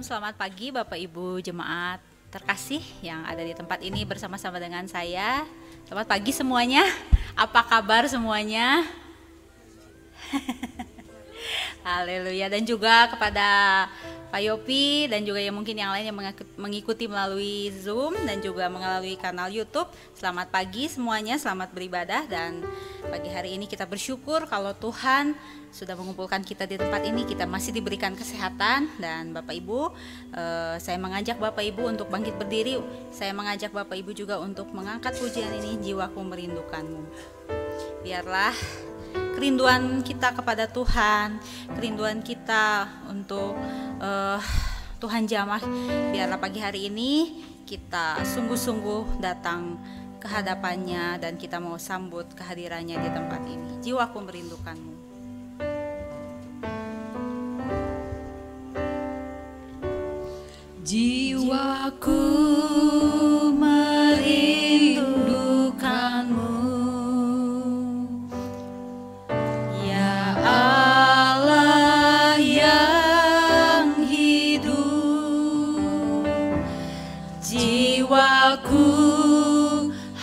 Selamat pagi Bapak Ibu Jemaat terkasih yang ada di tempat ini bersama-sama dengan saya. Selamat pagi semuanya. Apa kabar semuanya? Haleluya. Dan juga kepada Pak Yopi dan juga yang mungkin yang lain yang mengikuti melalui Zoom dan juga melalui kanal YouTube. Selamat pagi semuanya, selamat beribadah. Dan pagi hari ini kita bersyukur kalau Tuhan sudah mengumpulkan kita di tempat ini, kita masih diberikan kesehatan. Dan Bapak Ibu, saya mengajak Bapak Ibu untuk bangkit berdiri. Saya mengajak Bapak Ibu juga untuk mengangkat pujian ini, Jiwaku Merindukanmu. Biarlah kerinduan kita kepada Tuhan, kerinduan kita untuk Tuhan jamah, biarlah pagi hari ini kita sungguh-sungguh datang ke hadapannya dan kita mau sambut kehadirannya di tempat ini. Jiwaku merindukanmu. Jiwaku merindukanmu, ya Allah yang hidup. Jiwaku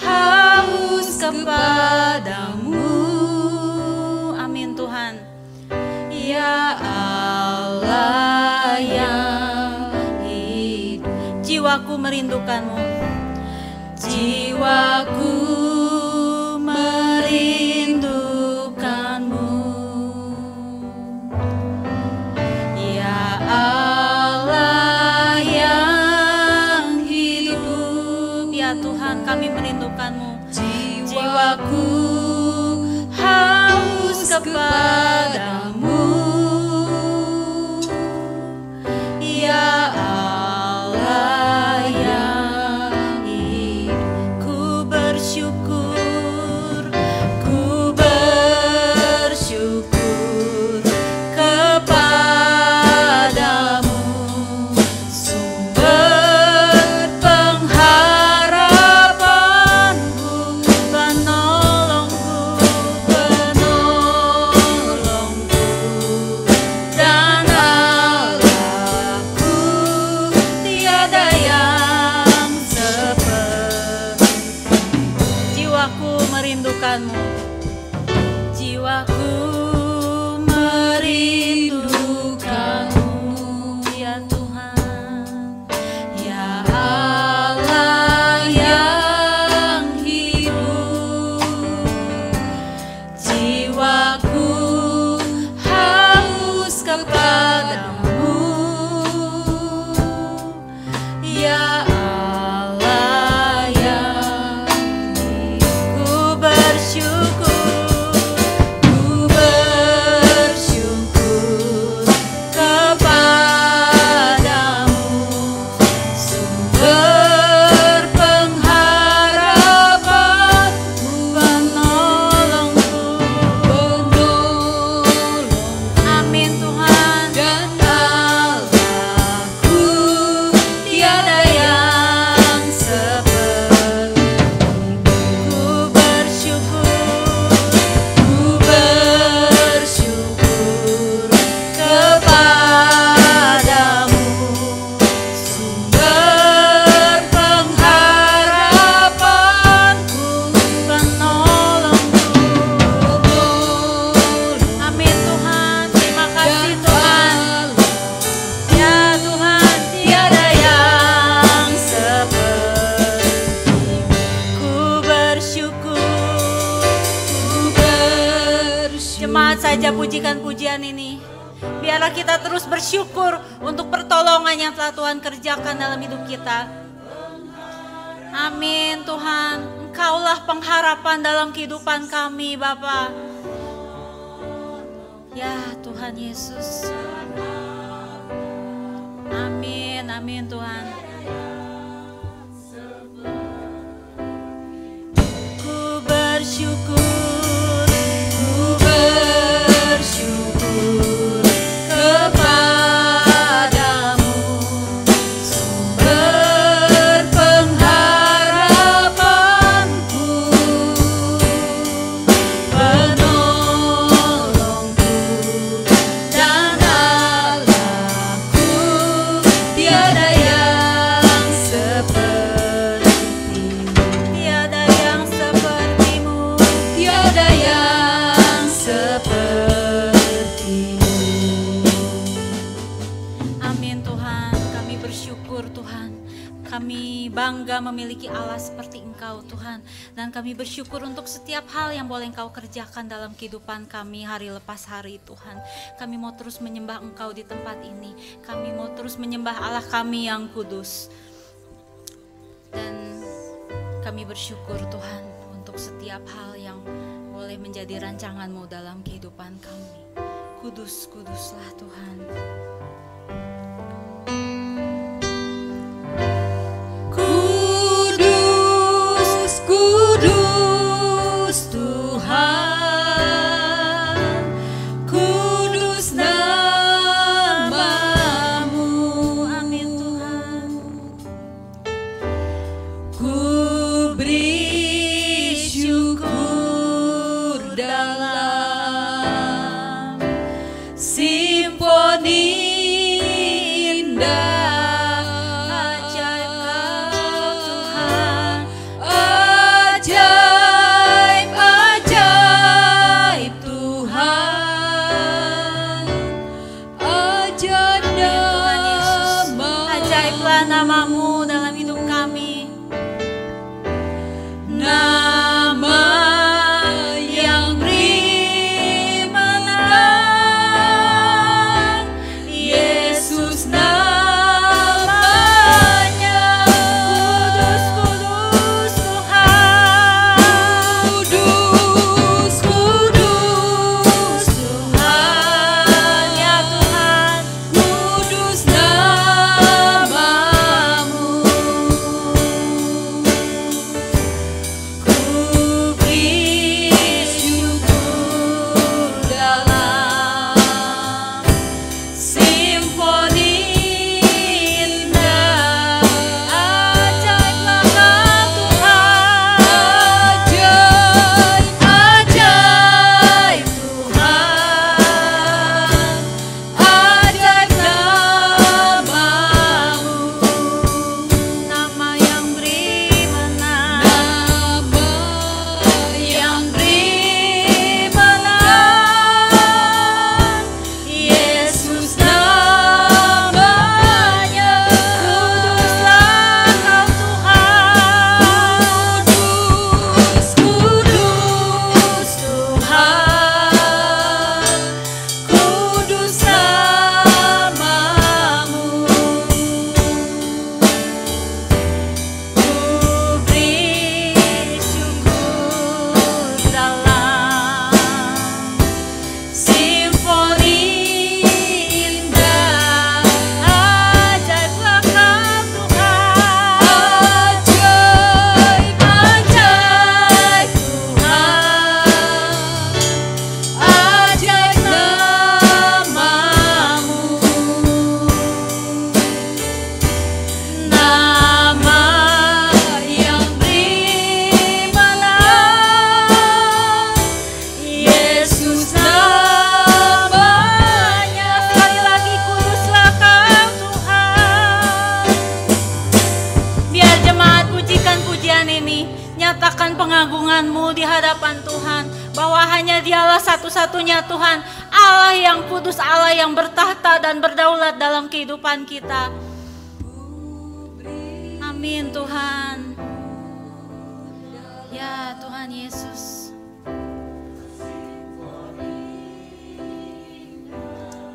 haus kepadamu. Amin Tuhan. Ya Allah yang hidup. Jiwaku merindukanmu. Jiwaku merindukanmu, ya Allah yang hidup. Ya Tuhan, kami merindukanmu. Jiwaku haus kepadamu, ya Allah yang hidup. Ku bersyukur, Ku bersyukur kepadamu, sumber pengharapanku, penolongku, dan Allahku, tiada yang seperti. jiwaku merindukanmu. Jiwaku merindukanmu, ya Tuhan. ya Allah yang hidup. Jiwaku haus kepadamu, ya Allah yang hidup. Ku bersyukur, Ku bersyukur kepadamu, sumber pengharapanku, penolongku, amin Tuhan. dan Allahku, tiada yang seperti. Ku bersyukur, Ku bersyukur kepadamu, sumber pengharapanku, penolongku. Amin Tuhan. Terima kasih Tuhan. Ya Tuhan, tiada yang seperti. ku bersyukur. Ku bersyukur. Jemaat saja pujikan pujian ini. Biarlah kita terus bersyukur untuk pertolongan yang telah Tuhan kerjakan dalam hidup kita. Amin Tuhan. Engkaulah pengharapan dalam kehidupan kami Bapa. Ya Tuhan Yesus. Amin, amin Tuhan. Ku bersyukur, Ku bersyukur kepadamu, sumber pengharapanku, penolongku, dan Allahku, kami bangga memiliki Allah seperti Engkau Tuhan. Dan kami bersyukur untuk setiap hal yang boleh Engkau kerjakan dalam kehidupan kami hari lepas hari Tuhan. Kami mau terus menyembah Engkau di tempat ini. Kami mau terus menyembah Allah kami yang kudus. Dan kami bersyukur Tuhan untuk setiap hal yang boleh menjadi rancangan-Mu dalam kehidupan kami. Kudus, kuduslah Tuhan. Kudus, kudus Tuhan, kudus nama-Mu. Amin Tuhan. Ku beri syukur dalam simfoni indah. Ajaib Kau Tuhan, Ajaib, ajaib Tuhan, ajaib Tuhan Yesus. nama. Ajaiblah nama-Mu dalam hidup kami. Nama yang beri menang, Yesus namanya. Kudus, kudus Tuhan. Kudus, kudus Tuhan, Ya Tuhan, kudus nama-Mu. Ku beri syukur dalam simfoni indah. Ajaiblah Kau Tuhan, ajaib, ajaib Tuhan, ajaib nama-Mu. nama yang beri menang. Nama yang beri menang, Yesus namanya. Kuduslah Kau Tuhan. Kudus, kudus Tuhan, kudus nama-Mu. Ku beri syukur dalam simfoni indah. Ajaiblah Kau Tuhan, ajaib, ajaib Tuhan, ajaib nama-Mu. Nama yang beri menang, Yesus namanya. Sekali lagi kuduslah Kau Tuhan. Biar jemaat pujikan pujian ini, nyatakan pengagungan-Mu di hadapan Tuhan, bahwa hanya Dialah satu-satunya Tuhan, Allah yang kudus, Allah yang bertahta dan berdaulat dalam kehidupan kita. Amin Tuhan. Ya Tuhan Yesus.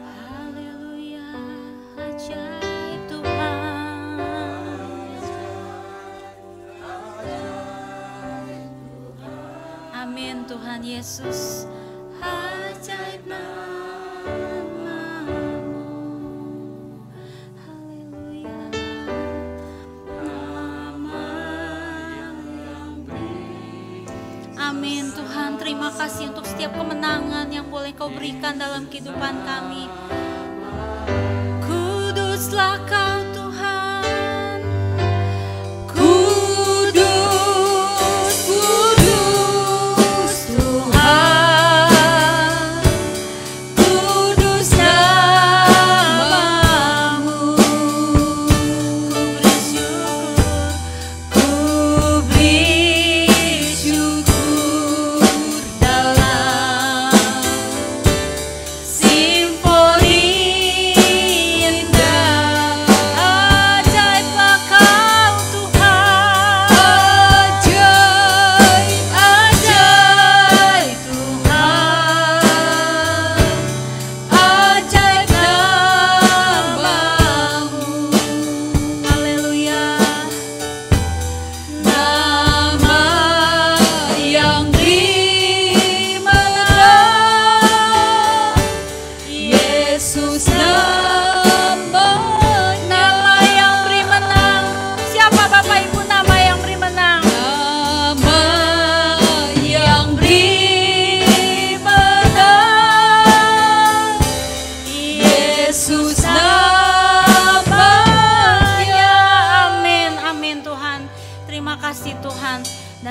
Haleluya, ajaib Tuhan. Amin Tuhan Yesus. Ajaib nama-Mu. Haleluya. Nama yang beri. Amin Tuhan, terima kasih untuk setiap kemenangan yang boleh Kau berikan dalam kehidupan kami. Kuduslah Kau Tuhan. Kudus, kudus Tuhan, kudus nama-Mu. Ku beri syukur dalam simfoni indah.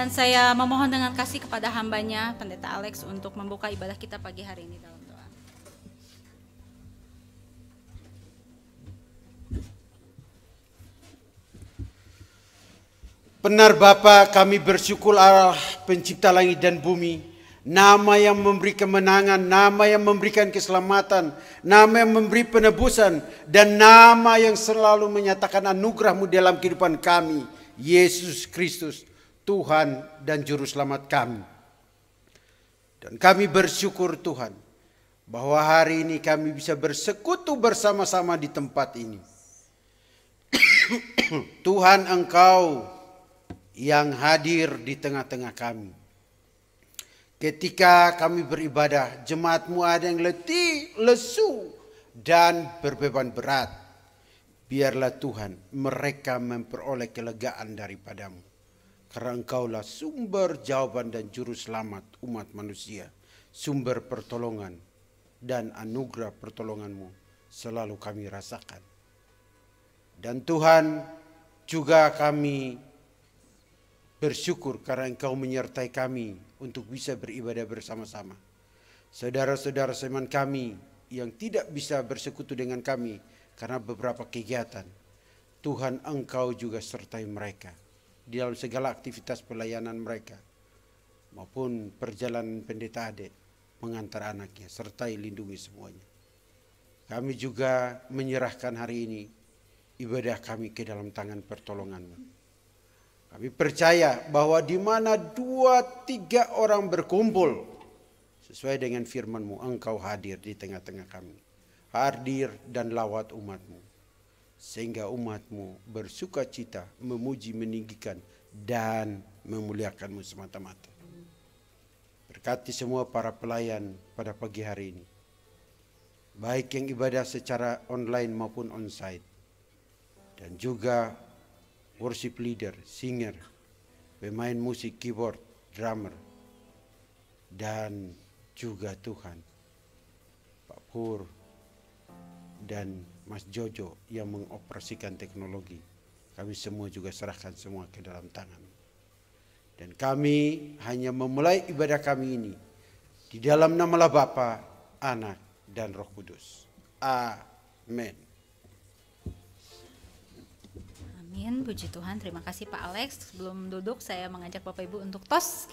Dan saya memohon dengan kasih kepada hambanya, Pendeta Alex, untuk membuka ibadah kita pagi hari ini dalam doa. Benar Bapa, kami bersyukur Allah pencipta langit dan bumi, nama yang memberi kemenangan, nama yang memberikan keselamatan, nama yang memberi penebusan, dan nama yang selalu menyatakan anugerah-Mu dalam kehidupan kami, Yesus Kristus, Tuhan dan Juru Selamat kami. Dan kami bersyukur Tuhan, bahwa hari ini kami bisa bersekutu bersama-sama di tempat ini. Tuhan, Engkau yang hadir di tengah-tengah kami. Ketika kami beribadah, jemaat-Mu ada yang letih, lesu, dan berbeban berat. Biarlah Tuhan mereka memperoleh kelegaan daripada-Mu. Karena Engkaulah sumber jawaban dan juru selamat umat manusia. Sumber pertolongan dan anugerah pertolongan-Mu selalu kami rasakan. Dan Tuhan, juga kami bersyukur karena Engkau menyertai kami untuk bisa beribadah bersama-sama. Saudara-saudara seiman kami yang tidak bisa bersekutu dengan kami karena beberapa kegiatan, Tuhan Engkau juga sertai mereka di dalam segala aktivitas pelayanan mereka maupun perjalanan pendeta Ade mengantar anaknya, sertai lindungi semuanya. Kami juga menyerahkan hari ini ibadah kami ke dalam tangan pertolongan-Mu. Kami percaya bahwa di mana 2-3 orang berkumpul sesuai dengan firman-Mu, Engkau hadir di tengah-tengah kami. Hadir dan lawat umat-Mu. Sehingga umat-Mu bersuka cita, memuji, meninggikan, dan memuliakan-Mu semata-mata. Berkati semua para pelayan pada pagi hari ini. Baik yang ibadah secara online maupun onsite. Dan juga worship leader, singer, pemain musik, keyboard, drummer, dan juga Tuhan, Pak Pur, dan Mas Jojo yang mengoperasikan teknologi. Kami semua juga serahkan semua ke dalam tangan. Dan kami hanya memulai ibadah kami ini di dalam nama Bapa, Anak, dan Roh Kudus. Amin. Amin, puji Tuhan. Terima kasih Pak Alex. Sebelum duduk saya mengajak Bapak Ibu untuk tos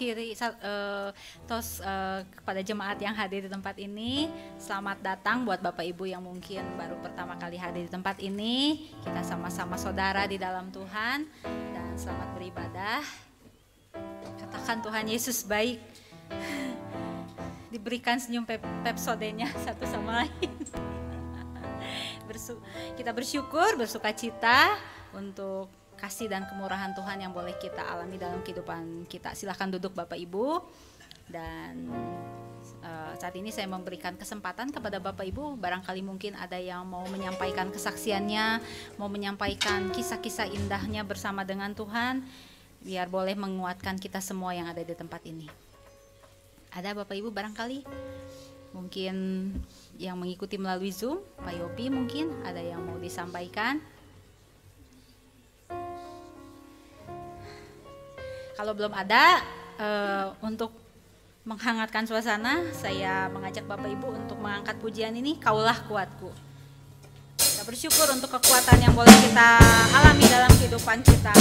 kepada jemaat yang hadir di tempat ini. Selamat datang buat Bapak Ibu yang mungkin baru pertama kali hadir di tempat ini. Kita sama-sama saudara di dalam Tuhan dan selamat beribadah. Katakan Tuhan Yesus baik. Diberikan senyum pepsodenya satu sama lain. Kita bersyukur, bersuka cita untuk kasih dan kemurahan Tuhan yang boleh kita alami dalam kehidupan kita. Silahkan duduk Bapak Ibu. Dan saat ini saya memberikan kesempatan kepada Bapak Ibu, barangkali mungkin ada yang mau menyampaikan kesaksiannya, mau menyampaikan kisah-kisah indahnya bersama dengan Tuhan, biar boleh menguatkan kita semua yang ada di tempat ini. Ada Bapak Ibu barangkali? Mungkin yang mengikuti melalui Zoom, Pak Yopi mungkin ada yang mau disampaikan. Kalau belum ada, untuk menghangatkan suasana, saya mengajak Bapak Ibu untuk mengangkat pujian ini, Kaulah Kuatku. Kita bersyukur untuk kekuatan yang boleh kita alami dalam kehidupan kita.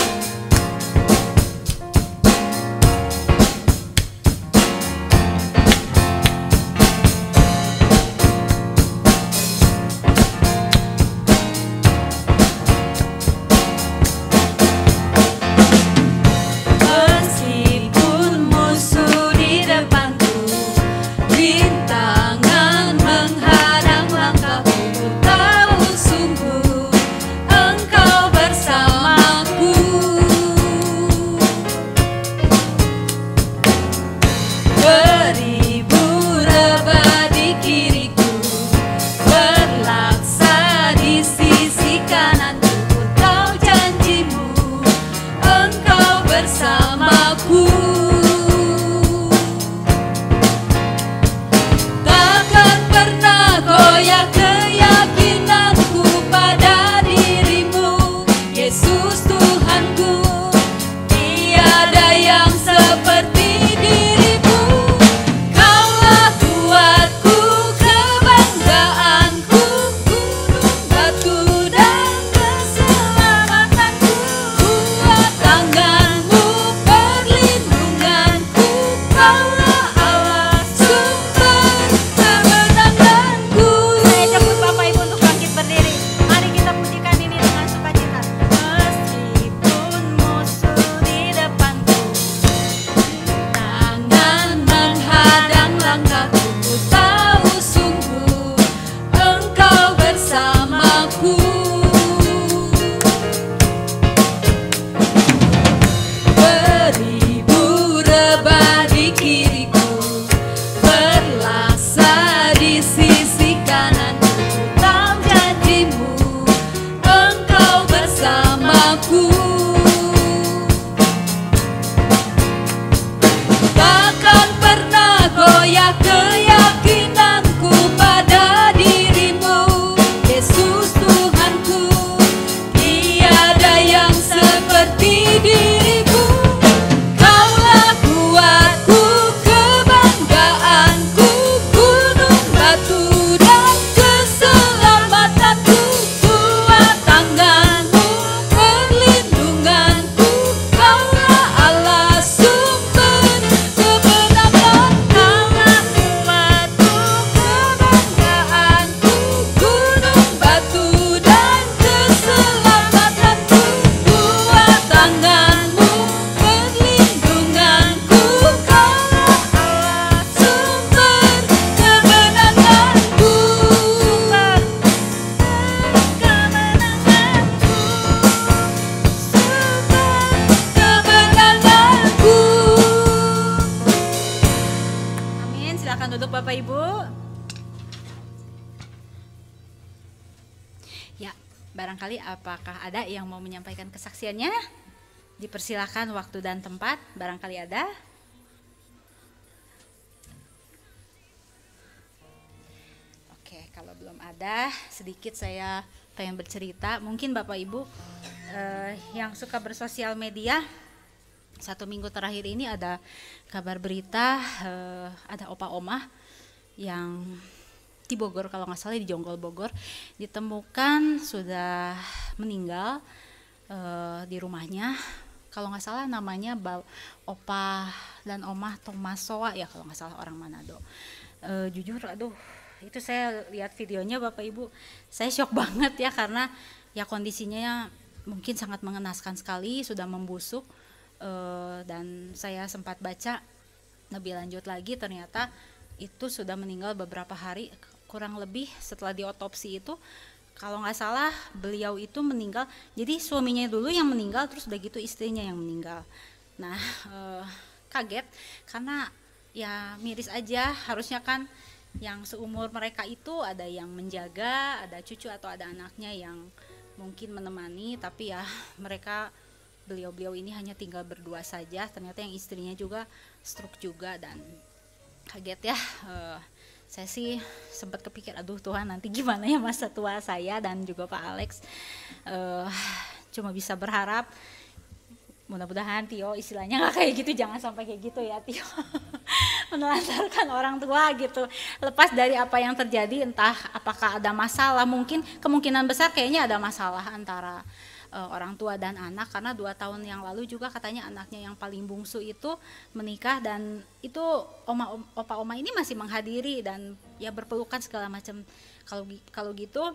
Engkau bersamaku. Ya, barangkali apakah ada yang mau menyampaikan kesaksiannya? Dipersilakan waktu dan tempat, barangkali ada. Oke, kalau belum ada, sedikit saya pengen bercerita. Mungkin Bapak Ibu yang suka bersosial media, 1 minggu terakhir ini ada kabar berita ada opa oma yang di Bogor, kalau nggak salah di Jonggol Bogor, ditemukan sudah meninggal di rumahnya. Kalau nggak salah namanya opa dan oma Tomasoa ya, kalau nggak salah, orang Manado. Jujur aduh, itu saya lihat videonya Bapak Ibu, saya shock banget ya, karena ya kondisinya mungkin sangat mengenaskan sekali, sudah membusuk. Dan saya sempat baca lebih lanjut lagi, ternyata itu sudah meninggal beberapa hari, kurang lebih setelah diotopsi itu, kalau nggak salah beliau itu meninggal, jadi suaminya dulu yang meninggal, terus udah gitu istrinya yang meninggal. Nah kaget, karena ya miris aja, harusnya kan yang seumur mereka itu ada yang menjaga, ada cucu atau ada anaknya yang mungkin menemani, tapi ya mereka, beliau ini hanya tinggal berdua saja. Ternyata yang istrinya juga stroke juga, dan kaget ya. Saya sih sempat kepikir, aduh Tuhan, nanti gimana ya masa tua saya dan juga Pak Alex. Cuma bisa berharap mudah-mudahan Tio istilahnya nggak kayak gitu, jangan sampai kayak gitu ya Tio. Menelantarkan orang tua gitu, lepas dari apa yang terjadi, entah apakah ada masalah, mungkin kemungkinan besar kayaknya ada masalah antara orang tua dan anak, karena 2 tahun yang lalu juga katanya anaknya yang paling bungsu itu menikah, dan itu opa oma ini masih menghadiri dan ya berpelukan segala macam. Kalau gitu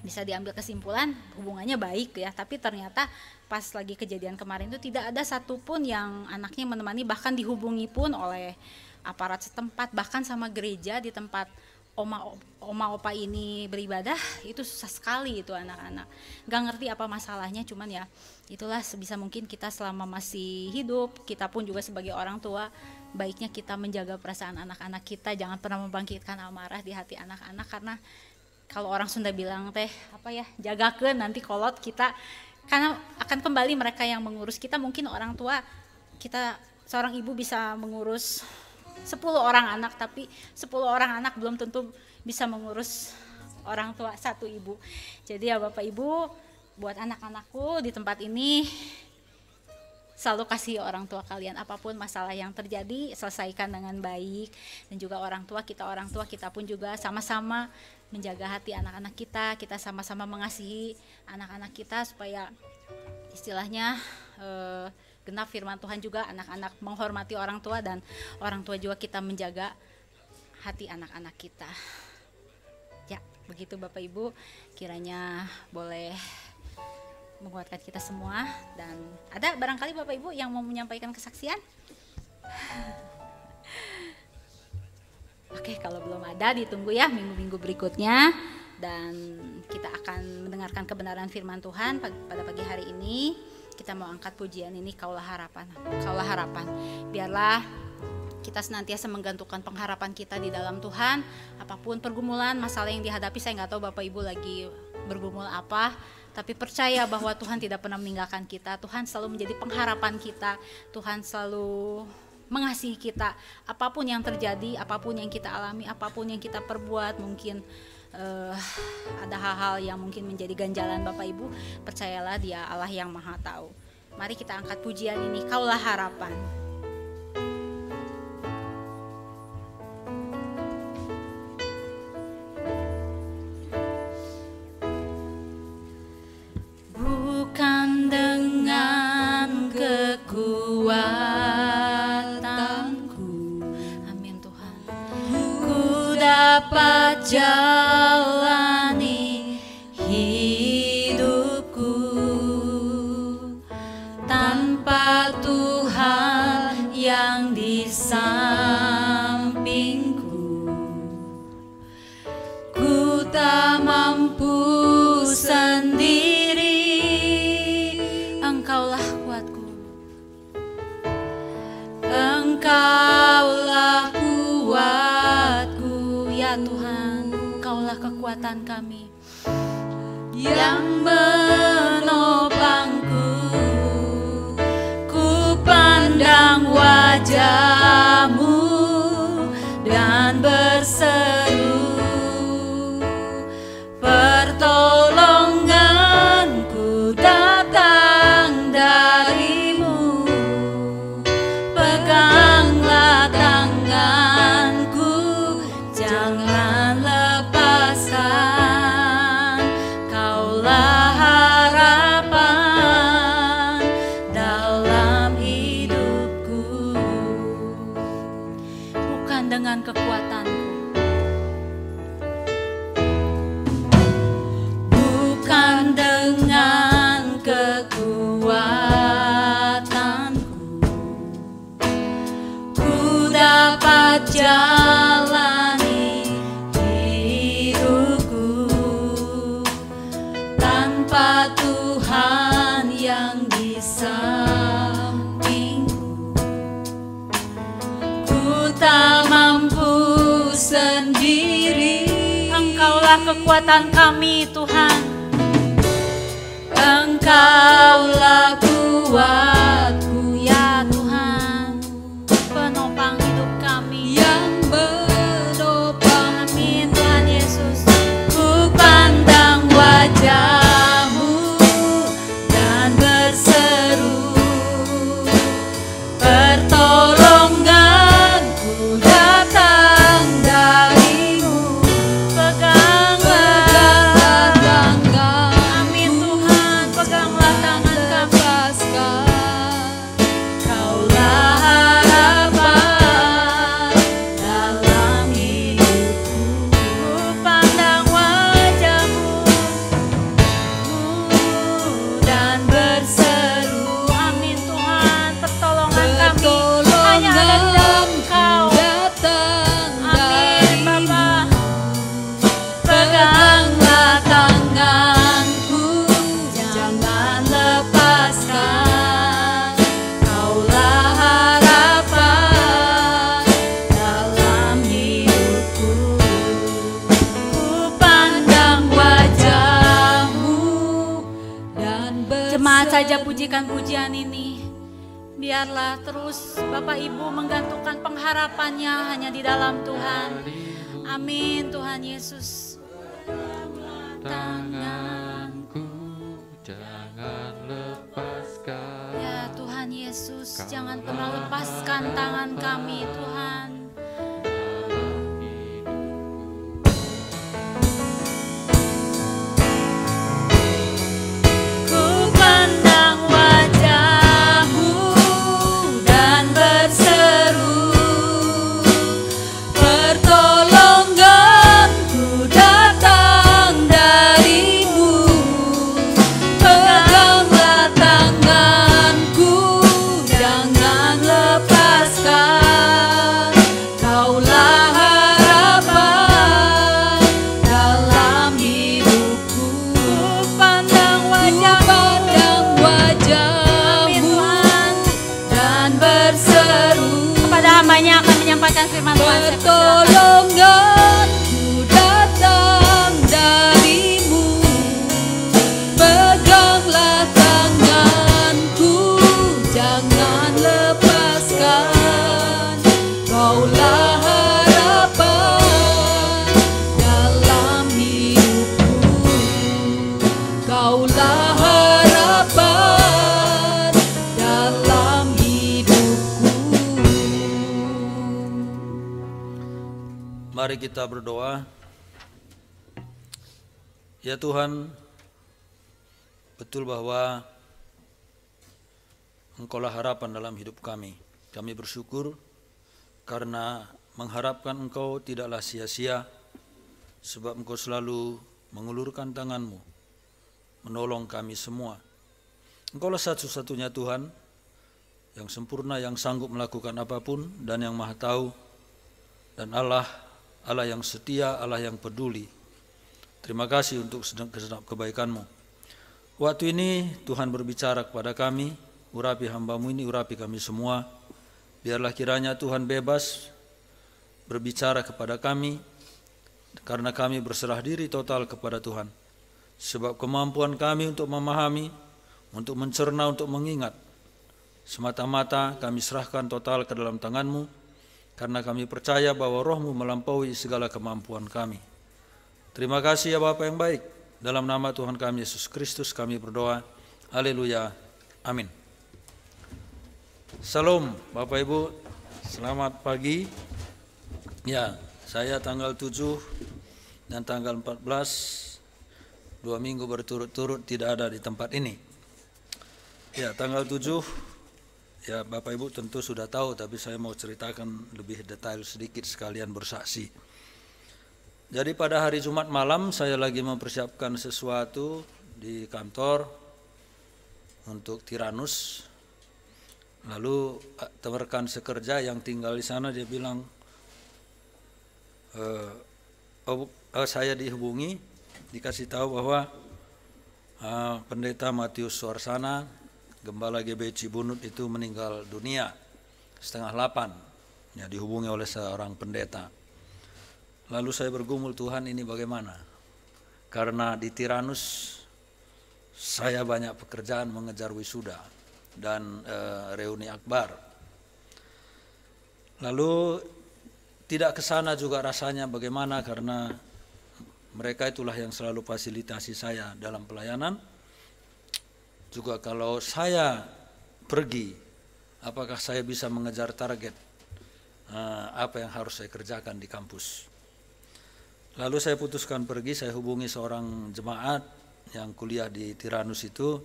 bisa diambil kesimpulan hubungannya baik ya, tapi ternyata pas lagi kejadian kemarin itu tidak ada satupun yang anaknya menemani, bahkan dihubungi pun oleh aparat setempat, bahkan sama gereja di tempat oma opa ini beribadah, itu susah sekali itu anak-anak, nggak ngerti apa masalahnya. Cuman ya itulah, sebisa mungkin kita selama masih hidup, kita pun juga sebagai orang tua, baiknya kita menjaga perasaan anak-anak kita, jangan pernah membangkitkan amarah di hati anak-anak, karena kalau orang Sunda bilang teh apa ya, jagakeun nanti kolot kita, karena akan kembali mereka yang mengurus kita. Mungkin orang tua kita, seorang ibu bisa mengurus 10 orang anak, tapi 10 orang anak belum tentu bisa mengurus orang tua 1 ibu. Jadi ya Bapak Ibu, buat anak-anakku di tempat ini, selalu kasih orang tua kalian, apapun masalah yang terjadi, selesaikan dengan baik. Dan juga orang tua kita pun juga sama-sama menjaga hati anak-anak kita sama-sama mengasihi anak-anak kita, supaya istilahnya genap firman Tuhan juga, anak-anak menghormati orang tua, dan orang tua juga kita menjaga hati anak-anak kita. Ya, begitu Bapak Ibu, kiranya boleh menguatkan kita semua. Dan ada barangkali Bapak Ibu yang mau menyampaikan kesaksian? Oke, kalau belum ada ditunggu ya minggu-minggu berikutnya, dan kita akan mendengarkan kebenaran firman Tuhan pada pagi hari ini. Kita mau angkat pujian ini, Kaulah Harapan. Biarlah kita senantiasa menggantungkan pengharapan kita di dalam Tuhan. Apapun pergumulan, masalah yang dihadapi, saya nggak tahu Bapak Ibu lagi bergumul apa, tapi percaya bahwa Tuhan tidak pernah meninggalkan kita. Tuhan selalu menjadi pengharapan kita. Tuhan selalu mengasihi kita. Apapun yang terjadi, apapun yang kita alami, apapun yang kita perbuat, mungkin ada hal-hal yang mungkin menjadi ganjalan Bapak Ibu, percayalah Dia Allah yang Maha Tahu. Mari kita angkat pujian ini, Kaulah Harapan. Bukan dengan kekuatanku, Amin Tuhan, ku dapat jalani hidupku tanpa Tuhan yang di sampingku. Ku tak mampu sendiri, Engkaulah kuatku. Engkaulah kuatku, Ya Tuhan, Engkaulah kekuatan kami. yang menopangku. Ku pandang wajah-Mu dan berseru, pertolonganku datang dari-Mu. Peganglah tanganku, jangan lepaskan. Kaulah harapan dalam hidupku. Bukan dengan kekuatanku, bukan dengan kekuatanku, ku dapat jalani hidupku tanpa Tuhan yang di sampingku. Ku tak mampu sendiri. Engkaulah kekuatan kami Tuhan. Engkaulah kuatku, Ya Tuhan, penopang hidup kami. yang menopang. Amin Tuhan Yesus. Ku pandang wajah-Mu dan berseru, pertolonganku datang dari-Mu. Peganglah tangan, Amin Tuhan, peganglah tangan kami. lepaskan. Kaulah harapan dalam hidupku. Ku pandang wajah-Mu Dan berseru, Amin Tuhan, pertolongan kami hanya ada di dalam Engkau. datang Amin Bapa. Peganglah tanganku, jangan lepaskan. Kaulah harapan dalam hidupku. Ku pandang wajah-Mu dan berseru. Jemaat saja pujikan pujian ini. Biarlah terus Bapak Ibu menggantungkan pengharapannya hanya di dalam Tuhan. Amin Tuhan Yesus. Tanganku jangan lepaskan. Ya Tuhan Yesus, jangan pernah lepaskan tangan kami Tuhan. Ku pandang wajah-Mu dan berseru, pertolonganku datang dari-Mu. Peganglah tanganku, jangan lepaskan. Kaulah harapan dalam hidupku. Ku pandang wajah-Mu dan berseru, Kepada hambanya akan menyampaikan firman Tuhan. Saya persilakan. pertolonganku datang dari-Mu. Peganglah tanganku, jangan lepaskan. Kaulah harapan dalam hidupku. Kaulah harapan dalam hidupku. Mari kita berdoa. Ya Tuhan, betul bahwa Engkaulah harapan dalam hidup kami. Kami bersyukur karena mengharapkan Engkau tidaklah sia-sia, sebab Engkau selalu mengulurkan tangan-Mu, menolong kami semua. Engkaulah satu-satunya Tuhan yang sempurna, yang sanggup melakukan apapun dan yang maha tahu, dan Allah yang setia, Allah yang peduli. Terima kasih untuk segenap kebaikan-Mu. Waktu ini Tuhan berbicara kepada kami, urapi hamba-Mu ini, urapi kami semua. Biarlah kiranya Tuhan bebas berbicara kepada kami, karena kami berserah diri total kepada Tuhan. sebab kemampuan kami untuk memahami, untuk mencerna, untuk mengingat, semata-mata kami serahkan total ke dalam tangan-Mu, karena kami percaya bahwa Roh-Mu melampaui segala kemampuan kami. Terima kasih ya Bapa yang baik, dalam nama Tuhan kami Yesus Kristus kami berdoa. Haleluya. Amin. Salam Bapak Ibu, selamat pagi. Ya, saya tanggal 7 dan tanggal 14, 2 minggu berturut-turut tidak ada di tempat ini. Ya, tanggal 7, ya Bapak Ibu tentu sudah tahu, tapi saya mau ceritakan lebih detail sedikit sekalian bersaksi. Jadi pada hari Jumat malam saya lagi mempersiapkan sesuatu di kantor untuk Tiranus. Lalu rekan sekerja yang tinggal di sana dia bilang, saya dihubungi, dikasih tahu bahwa Pendeta Matius Suarsana, Gembala GB Cibunut itu meninggal dunia 7:30. Ya, dihubungi oleh seorang pendeta. Lalu saya bergumul, Tuhan ini bagaimana? Karena di Tiranus saya banyak pekerjaan mengejar wisuda dan reuni akbar. Lalu tidak ke sana juga rasanya bagaimana, karena mereka itulah yang selalu fasilitasi saya dalam pelayanan. Juga kalau saya pergi, apakah saya bisa mengejar target apa yang harus saya kerjakan di kampus. Lalu saya putuskan pergi, saya hubungi seorang jemaat yang kuliah di Tiranus itu,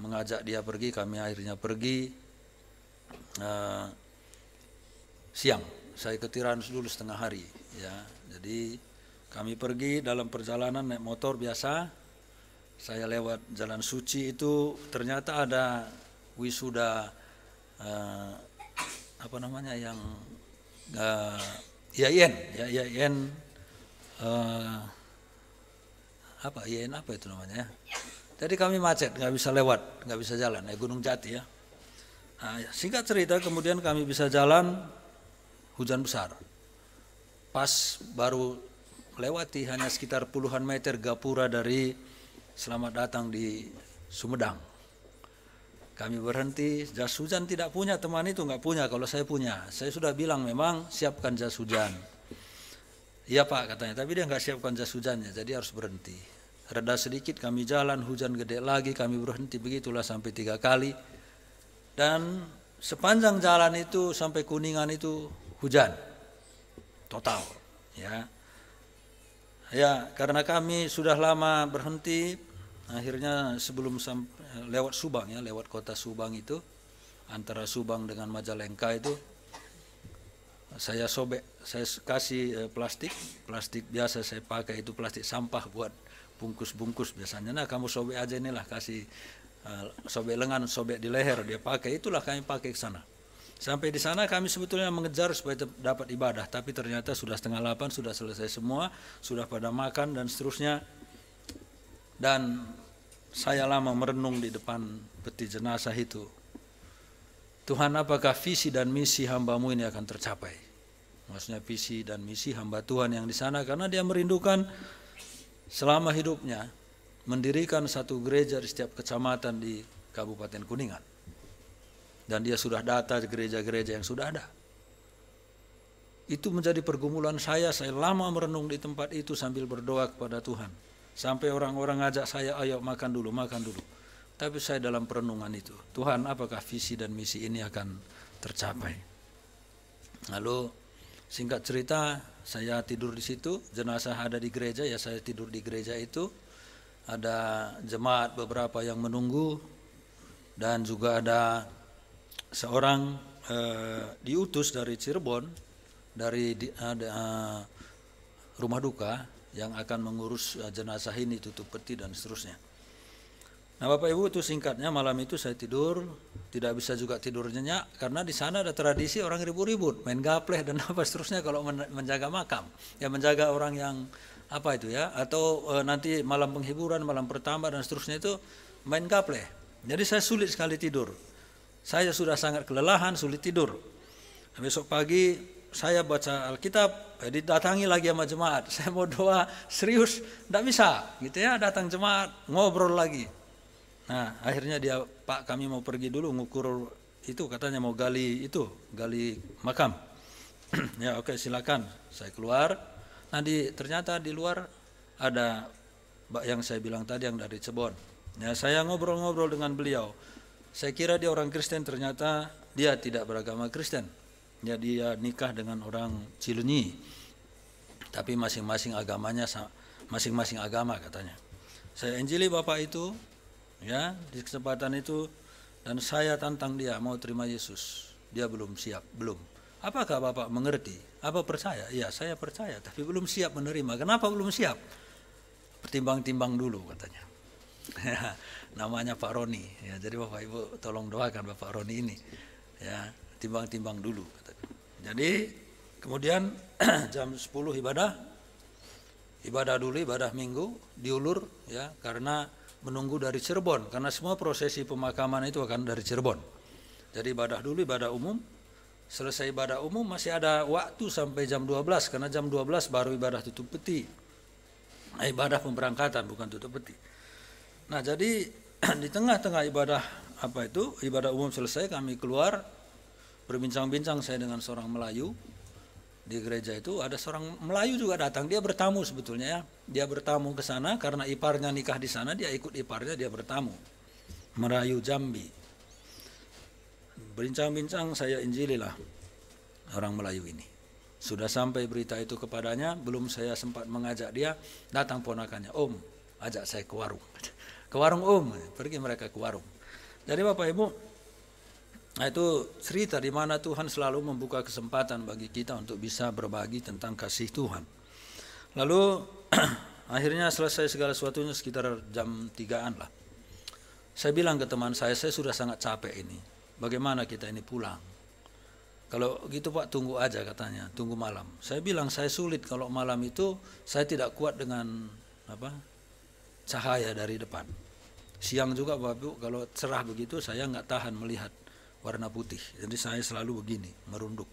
mengajak dia pergi, kami akhirnya pergi siang. Saya ke Tiranus dulu setengah hari, ya. Jadi kami pergi dalam perjalanan naik motor biasa. Saya lewat Jalan Suci itu, ternyata ada wisuda apa namanya yang IAIN IAIN apa itu namanya. Jadi kami macet, nggak bisa lewat, nggak bisa jalan, Gunung Jati ya. Nah, singkat cerita, kemudian kami bisa jalan, hujan besar. Pas baru melewati hanya sekitar puluhan meter gapura dari Selamat Datang di Sumedang. Kami berhenti, jas hujan tidak punya, teman itu nggak punya, kalau saya punya. Saya sudah bilang memang siapkan jas hujan. Iya Pak katanya, tapi dia nggak siapkan jas hujannya, jadi harus berhenti. Reda sedikit kami jalan, hujan gede lagi, kami berhenti, begitulah sampai 3 kali. Dan sepanjang jalan itu sampai Kuningan itu hujan total, ya. Ya, karena kami sudah lama berhenti, akhirnya sebelum lewat Subang ya, lewat kota Subang itu, antara Subang dengan Majalengka itu, saya sobek, saya kasih plastik biasa saya pakai itu plastik sampah buat bungkus-bungkus biasanya. Nah, kamu sobek aja inilah, kasih sobek lengan, sobek di leher dia pakai, itulah kami pakai ke sana. Sampai di sana kami sebetulnya mengejar supaya dapat ibadah, tapi ternyata sudah 7:30, sudah selesai semua, sudah pada makan dan seterusnya. Dan saya lama merenung di depan peti jenazah itu. Tuhan, apakah visi dan misi hamba-Mu ini akan tercapai? Maksudnya visi dan misi hamba Tuhan yang di sana, karena dia merindukan selama hidupnya mendirikan satu gereja di setiap kecamatan di Kabupaten Kuningan. Dan dia sudah data gereja-gereja yang sudah ada. Itu menjadi pergumulan saya lama merenung di tempat itu sambil berdoa kepada Tuhan. Sampai orang-orang ngajak saya, ayo makan dulu. Tapi saya dalam perenungan itu, Tuhan, apakah visi dan misi ini akan tercapai? Lalu singkat cerita, saya tidur di situ, jenazah ada di gereja, ya saya tidur di gereja itu. Ada jemaat beberapa yang menunggu, dan juga ada seorang diutus dari Cirebon, dari rumah duka yang akan mengurus jenazah ini, tutup peti dan seterusnya. Nah Bapak Ibu, itu singkatnya malam itu saya tidur, tidak bisa juga tidur nyenyak, karena di sana ada tradisi orang ribut-ribut, main gapleh dan apa seterusnya kalau menjaga makam, ya menjaga orang yang apa itu ya, atau nanti malam penghiburan, malam pertama dan seterusnya itu main gapleh. Jadi saya sulit sekali tidur, saya sudah sangat kelelahan, sulit tidur. Besok pagi saya baca Alkitab, didatangi lagi sama jemaat. Saya mau doa serius, tidak bisa, gitu ya. Datang jemaat, ngobrol lagi. Nah, akhirnya dia, Pak, kami mau pergi dulu ngukur itu, katanya mau gali makam. Ya, oke, silakan. Saya keluar. Nah, ternyata di luar ada yang saya bilang tadi yang dari Cirebon. Ya, saya ngobrol-ngobrol dengan beliau. Saya kira dia orang Kristen, ternyata dia tidak beragama Kristen. Ya, dia nikah dengan orang Cileunyi. Tapi masing-masing agamanya masing-masing agama katanya. Saya injili Bapak itu, ya, di kesempatan itu, dan saya tantang dia mau terima Yesus. Dia belum siap, belum. Apakah Bapak mengerti? Apa percaya? Ya, saya percaya, tapi belum siap menerima. Kenapa belum siap? Pertimbang-timbang dulu katanya. Namanya Pak Roni, ya, jadi Bapak Ibu tolong doakan Bapak Roni ini, ya, timbang-timbang dulu katanya. Jadi kemudian jam 10 ibadah dulu, ibadah minggu diulur, ya, karena menunggu dari Cirebon, karena semua prosesi pemakaman itu akan dari Cirebon. Jadi ibadah dulu, ibadah umum. Selesai ibadah umum masih ada waktu sampai jam 12, karena jam 12 baru ibadah tutup peti. Nah, ibadah pemberangkatan, bukan tutup peti. Nah, jadi di tengah-tengah ibadah ibadah umum selesai, kami keluar berbincang-bincang saya dengan seorang Melayu di gereja itu. Ada seorang Melayu juga datang, dia bertamu sebetulnya, ya. Dia bertamu ke sana karena iparnya nikah di sana, dia ikut iparnya, dia bertamu. Melayu Jambi. Bincang-bincang saya injililah orang Melayu ini. Sudah sampai berita itu kepadanya, belum saya sempat mengajak dia, datang ponakannya, Om, ajak saya ke warung. Ke warung Om, pergi mereka ke warung. Jadi Bapak Ibu, nah itu cerita di mana Tuhan selalu membuka kesempatan bagi kita untuk bisa berbagi tentang kasih Tuhan. Lalu akhirnya selesai segala sesuatunya sekitar jam 3-an lah. Saya bilang ke teman saya sudah sangat capek ini. Bagaimana kita ini pulang? Kalau gitu Pak, tunggu aja katanya, tunggu malam. Saya bilang saya sulit kalau malam itu, saya tidak kuat dengan cahaya dari depan. Siang juga Bapak Ibu, kalau cerah begitu saya nggak tahan melihat warna putih. Jadi saya selalu begini, merunduk.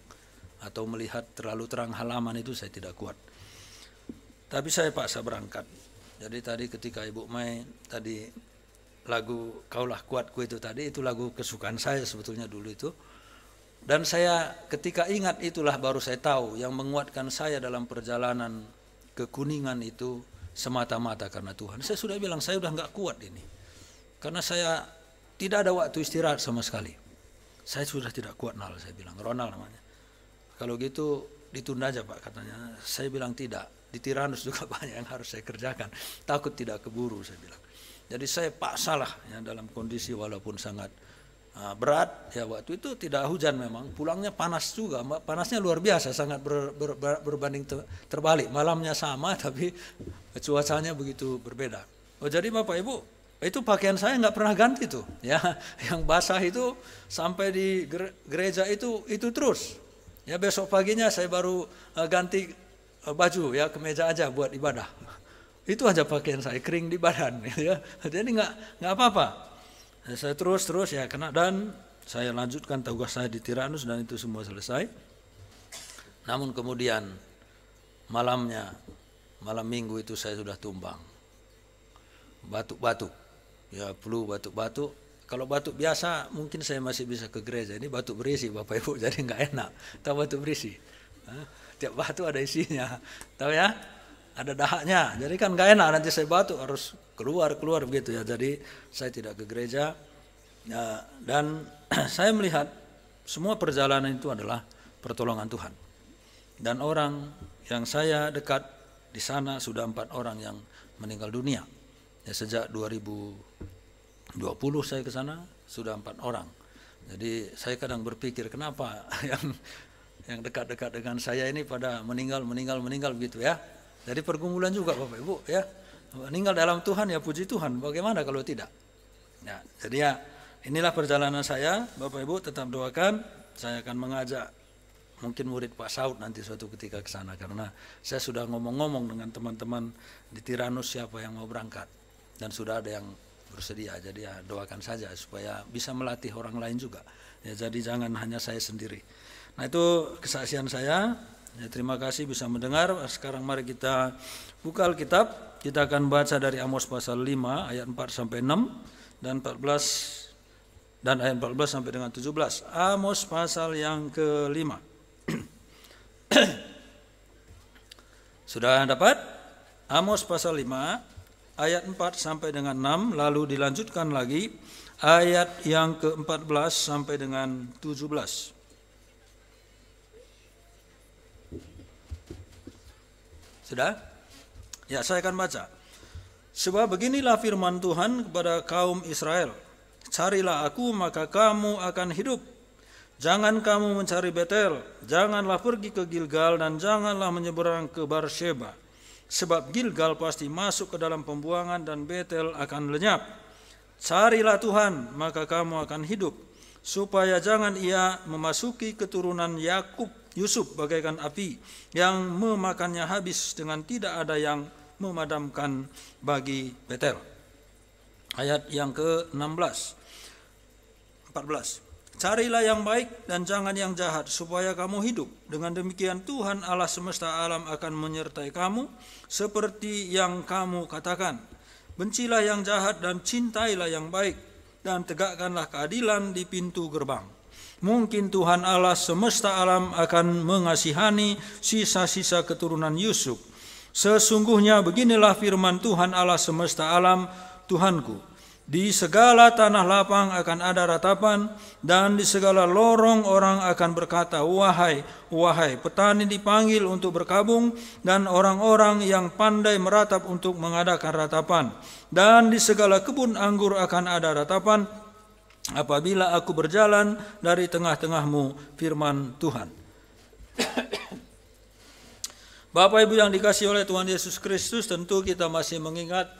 Atau melihat terlalu terang halaman itu saya tidak kuat. Tapi saya paksa berangkat. Jadi tadi ketika Ibu Mai tadi lagu Kaulah Kuatku itu tadi, itu lagu kesukaan saya sebetulnya dulu itu. Dan saya ketika ingat itulah baru saya tahu yang menguatkan saya dalam perjalanan ke Kuningan itu semata-mata karena Tuhan. Saya sudah bilang saya udah nggak kuat ini. Karena saya tidak ada waktu istirahat sama sekali. Saya sudah tidak kuat, Nal, saya bilang. Ronald namanya. Kalau gitu ditunda aja Pak katanya. Saya bilang tidak. Di Tiranus juga banyak yang harus saya kerjakan. Takut tidak keburu, saya bilang. Jadi saya paksalah ya, dalam kondisi walaupun sangat berat, ya waktu itu tidak hujan memang, pulangnya panas juga, panasnya luar biasa, sangat berbanding terbalik, malamnya sama tapi cuacanya begitu berbeda. Oh, jadi Bapak Ibu, itu pakaian saya nggak pernah ganti tuh, ya, yang basah itu sampai di gereja itu terus, ya besok paginya saya baru ganti baju, ya kemeja aja buat ibadah, itu aja pakaian saya kering di badan, ya, jadi nggak apa-apa. Saya terus ya kena, dan saya lanjutkan tugas saya di Tiranus dan itu semua selesai. Namun kemudian malam minggu itu saya sudah tumbang, batuk-batuk, ya flu, batuk-batuk. Kalau batuk biasa mungkin saya masih bisa ke gereja, ini batuk berisi Bapak Ibu, jadi nggak enak. Tahu batuk berisi? Tiap batuk ada isinya, tahu ya? Ada dahaknya, jadi kan nggak enak, nanti saya batuk harus keluar begitu ya. Jadi saya tidak ke gereja ya, dan saya melihat semua perjalanan itu adalah pertolongan Tuhan. Dan orang yang saya dekat di sana sudah 4 orang yang meninggal dunia. Ya, sejak 2020 saya ke sana sudah 4 orang. Jadi saya kadang berpikir kenapa yang dekat-dekat dengan saya ini pada meninggal begitu ya. Jadi pergumulan juga Bapak Ibu ya. Meninggal dalam Tuhan ya puji Tuhan. Bagaimana kalau tidak? Ya, jadi ya inilah perjalanan saya. Bapak Ibu tetap doakan. Saya akan mengajak mungkin murid Pak Saud nanti suatu ketika ke sana, karena saya sudah ngomong-ngomong dengan teman-teman di Tiranus siapa yang mau berangkat dan sudah ada yang bersedia. Jadi ya doakan saja supaya bisa melatih orang lain juga. Ya, jadi jangan hanya saya sendiri. Nah, itu kesaksian saya. Ya, terima kasih bisa mendengar. Sekarang mari kita buka Alkitab. Kita akan baca dari Amos pasal 5 ayat 4 sampai 6 dan 14 dan ayat 14 sampai dengan 17. Amos pasal yang ke-5. Sudah dapat? Amos pasal 5 ayat 4 sampai dengan 6, lalu dilanjutkan lagi ayat yang ke-14 sampai dengan 17. Sudah? Ya, saya akan baca. Sebab beginilah firman Tuhan kepada kaum Israel. Carilah aku, maka kamu akan hidup. Jangan kamu mencari Betel, janganlah pergi ke Gilgal, dan janganlah menyeberang ke Berseba. Sebab Gilgal pasti masuk ke dalam pembuangan, dan Betel akan lenyap. Carilah Tuhan, maka kamu akan hidup, supaya jangan ia memasuki keturunan Yusuf bagaikan api, yang memakannya habis dengan tidak ada yang memadamkan bagi Betel. Ayat yang ke-16, 14. Carilah yang baik dan jangan yang jahat, supaya kamu hidup. Dengan demikian Tuhan Allah semesta alam akan menyertai kamu, seperti yang kamu katakan. Bencilah yang jahat dan cintailah yang baik, dan tegakkanlah keadilan di pintu gerbang. Mungkin Tuhan Allah semesta alam akan mengasihani sisa-sisa keturunan Yusuf. Sesungguhnya beginilah firman Tuhan Allah semesta alam, Tuhanku. Di segala tanah lapang akan ada ratapan, dan di segala lorong orang akan berkata, wahai, wahai. Petani dipanggil untuk berkabung, dan orang-orang yang pandai meratap untuk mengadakan ratapan. Dan di segala kebun anggur akan ada ratapan, apabila aku berjalan dari tengah-tengahmu, firman Tuhan. Bapak Ibu yang dikasihi oleh Tuhan Yesus Kristus, tentu kita masih mengingat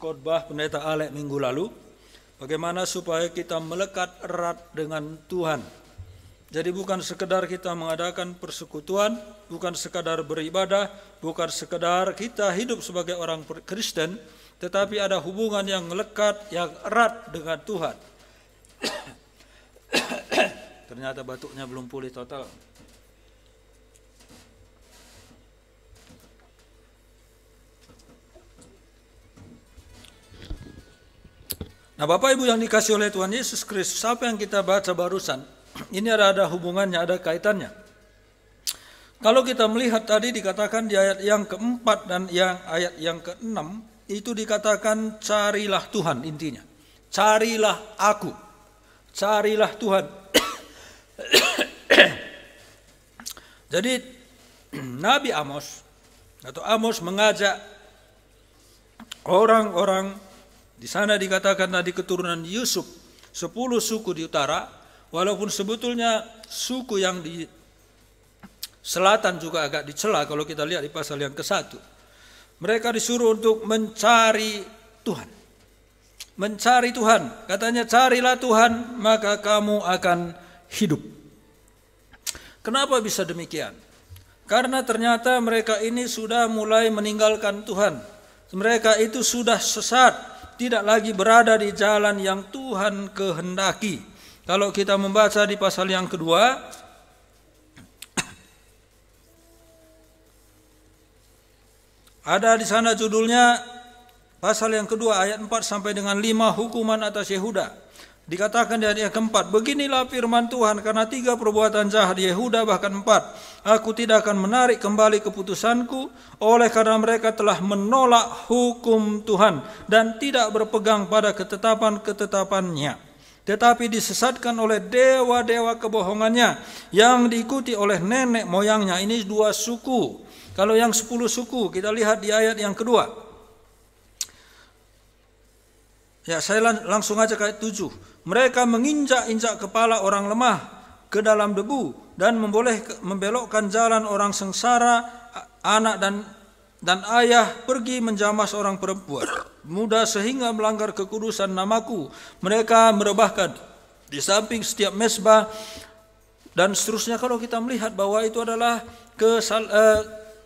khotbah Pendeta Alek minggu lalu, bagaimana supaya kita melekat erat dengan Tuhan. Jadi bukan sekedar kita mengadakan persekutuan, bukan sekadar beribadah, bukan sekedar kita hidup sebagai orang Kristen, tetapi ada hubungan yang melekat, yang erat dengan Tuhan. Ternyata batuknya belum pulih total. Nah, Bapak Ibu yang dikasihi oleh Tuhan Yesus Kristus, apa yang kita baca barusan, ini ada hubungannya, ada kaitannya. Kalau kita melihat tadi dikatakan di ayat yang keempat dan ayat yang keenam, itu dikatakan carilah Tuhan intinya. Carilah aku, carilah Tuhan. Jadi Nabi Amos atau Amos mengajak orang-orang, di sana dikatakan tadi keturunan Yusuf, 10 suku di utara, walaupun sebetulnya suku yang di selatan juga agak dicela kalau kita lihat di pasal yang ke-1. Mereka disuruh untuk mencari Tuhan. Mencari Tuhan. Katanya carilah Tuhan, maka kamu akan hidup. Kenapa bisa demikian? Karena ternyata mereka ini sudah mulai meninggalkan Tuhan. Mereka itu sudah sesat, tidak lagi berada di jalan yang Tuhan kehendaki. Kalau kita membaca di pasal yang kedua, ada di sana judulnya pasal yang kedua ayat 4 sampai dengan 5, hukuman atas Yehuda. Dikatakan di ayat yang keempat, beginilah firman Tuhan, karena 3 perbuatan jahat Yehuda, bahkan 4, aku tidak akan menarik kembali keputusanku, oleh karena mereka telah menolak hukum Tuhan dan tidak berpegang pada ketetapan-ketetapannya, tetapi disesatkan oleh dewa-dewa kebohongannya yang diikuti oleh nenek moyangnya. Ini 2 suku. Kalau yang 10 suku kita lihat di ayat yang kedua. Ya, saya langsung aja ke ayat 7. Mereka menginjak-injak kepala orang lemah ke dalam debu dan membelokkan jalan orang sengsara, anak dan ayah pergi menjamah seorang perempuan muda sehingga melanggar kekudusan namaku. Mereka merebahkan di samping setiap mezbah dan seterusnya. Kalau kita melihat bahwa itu adalah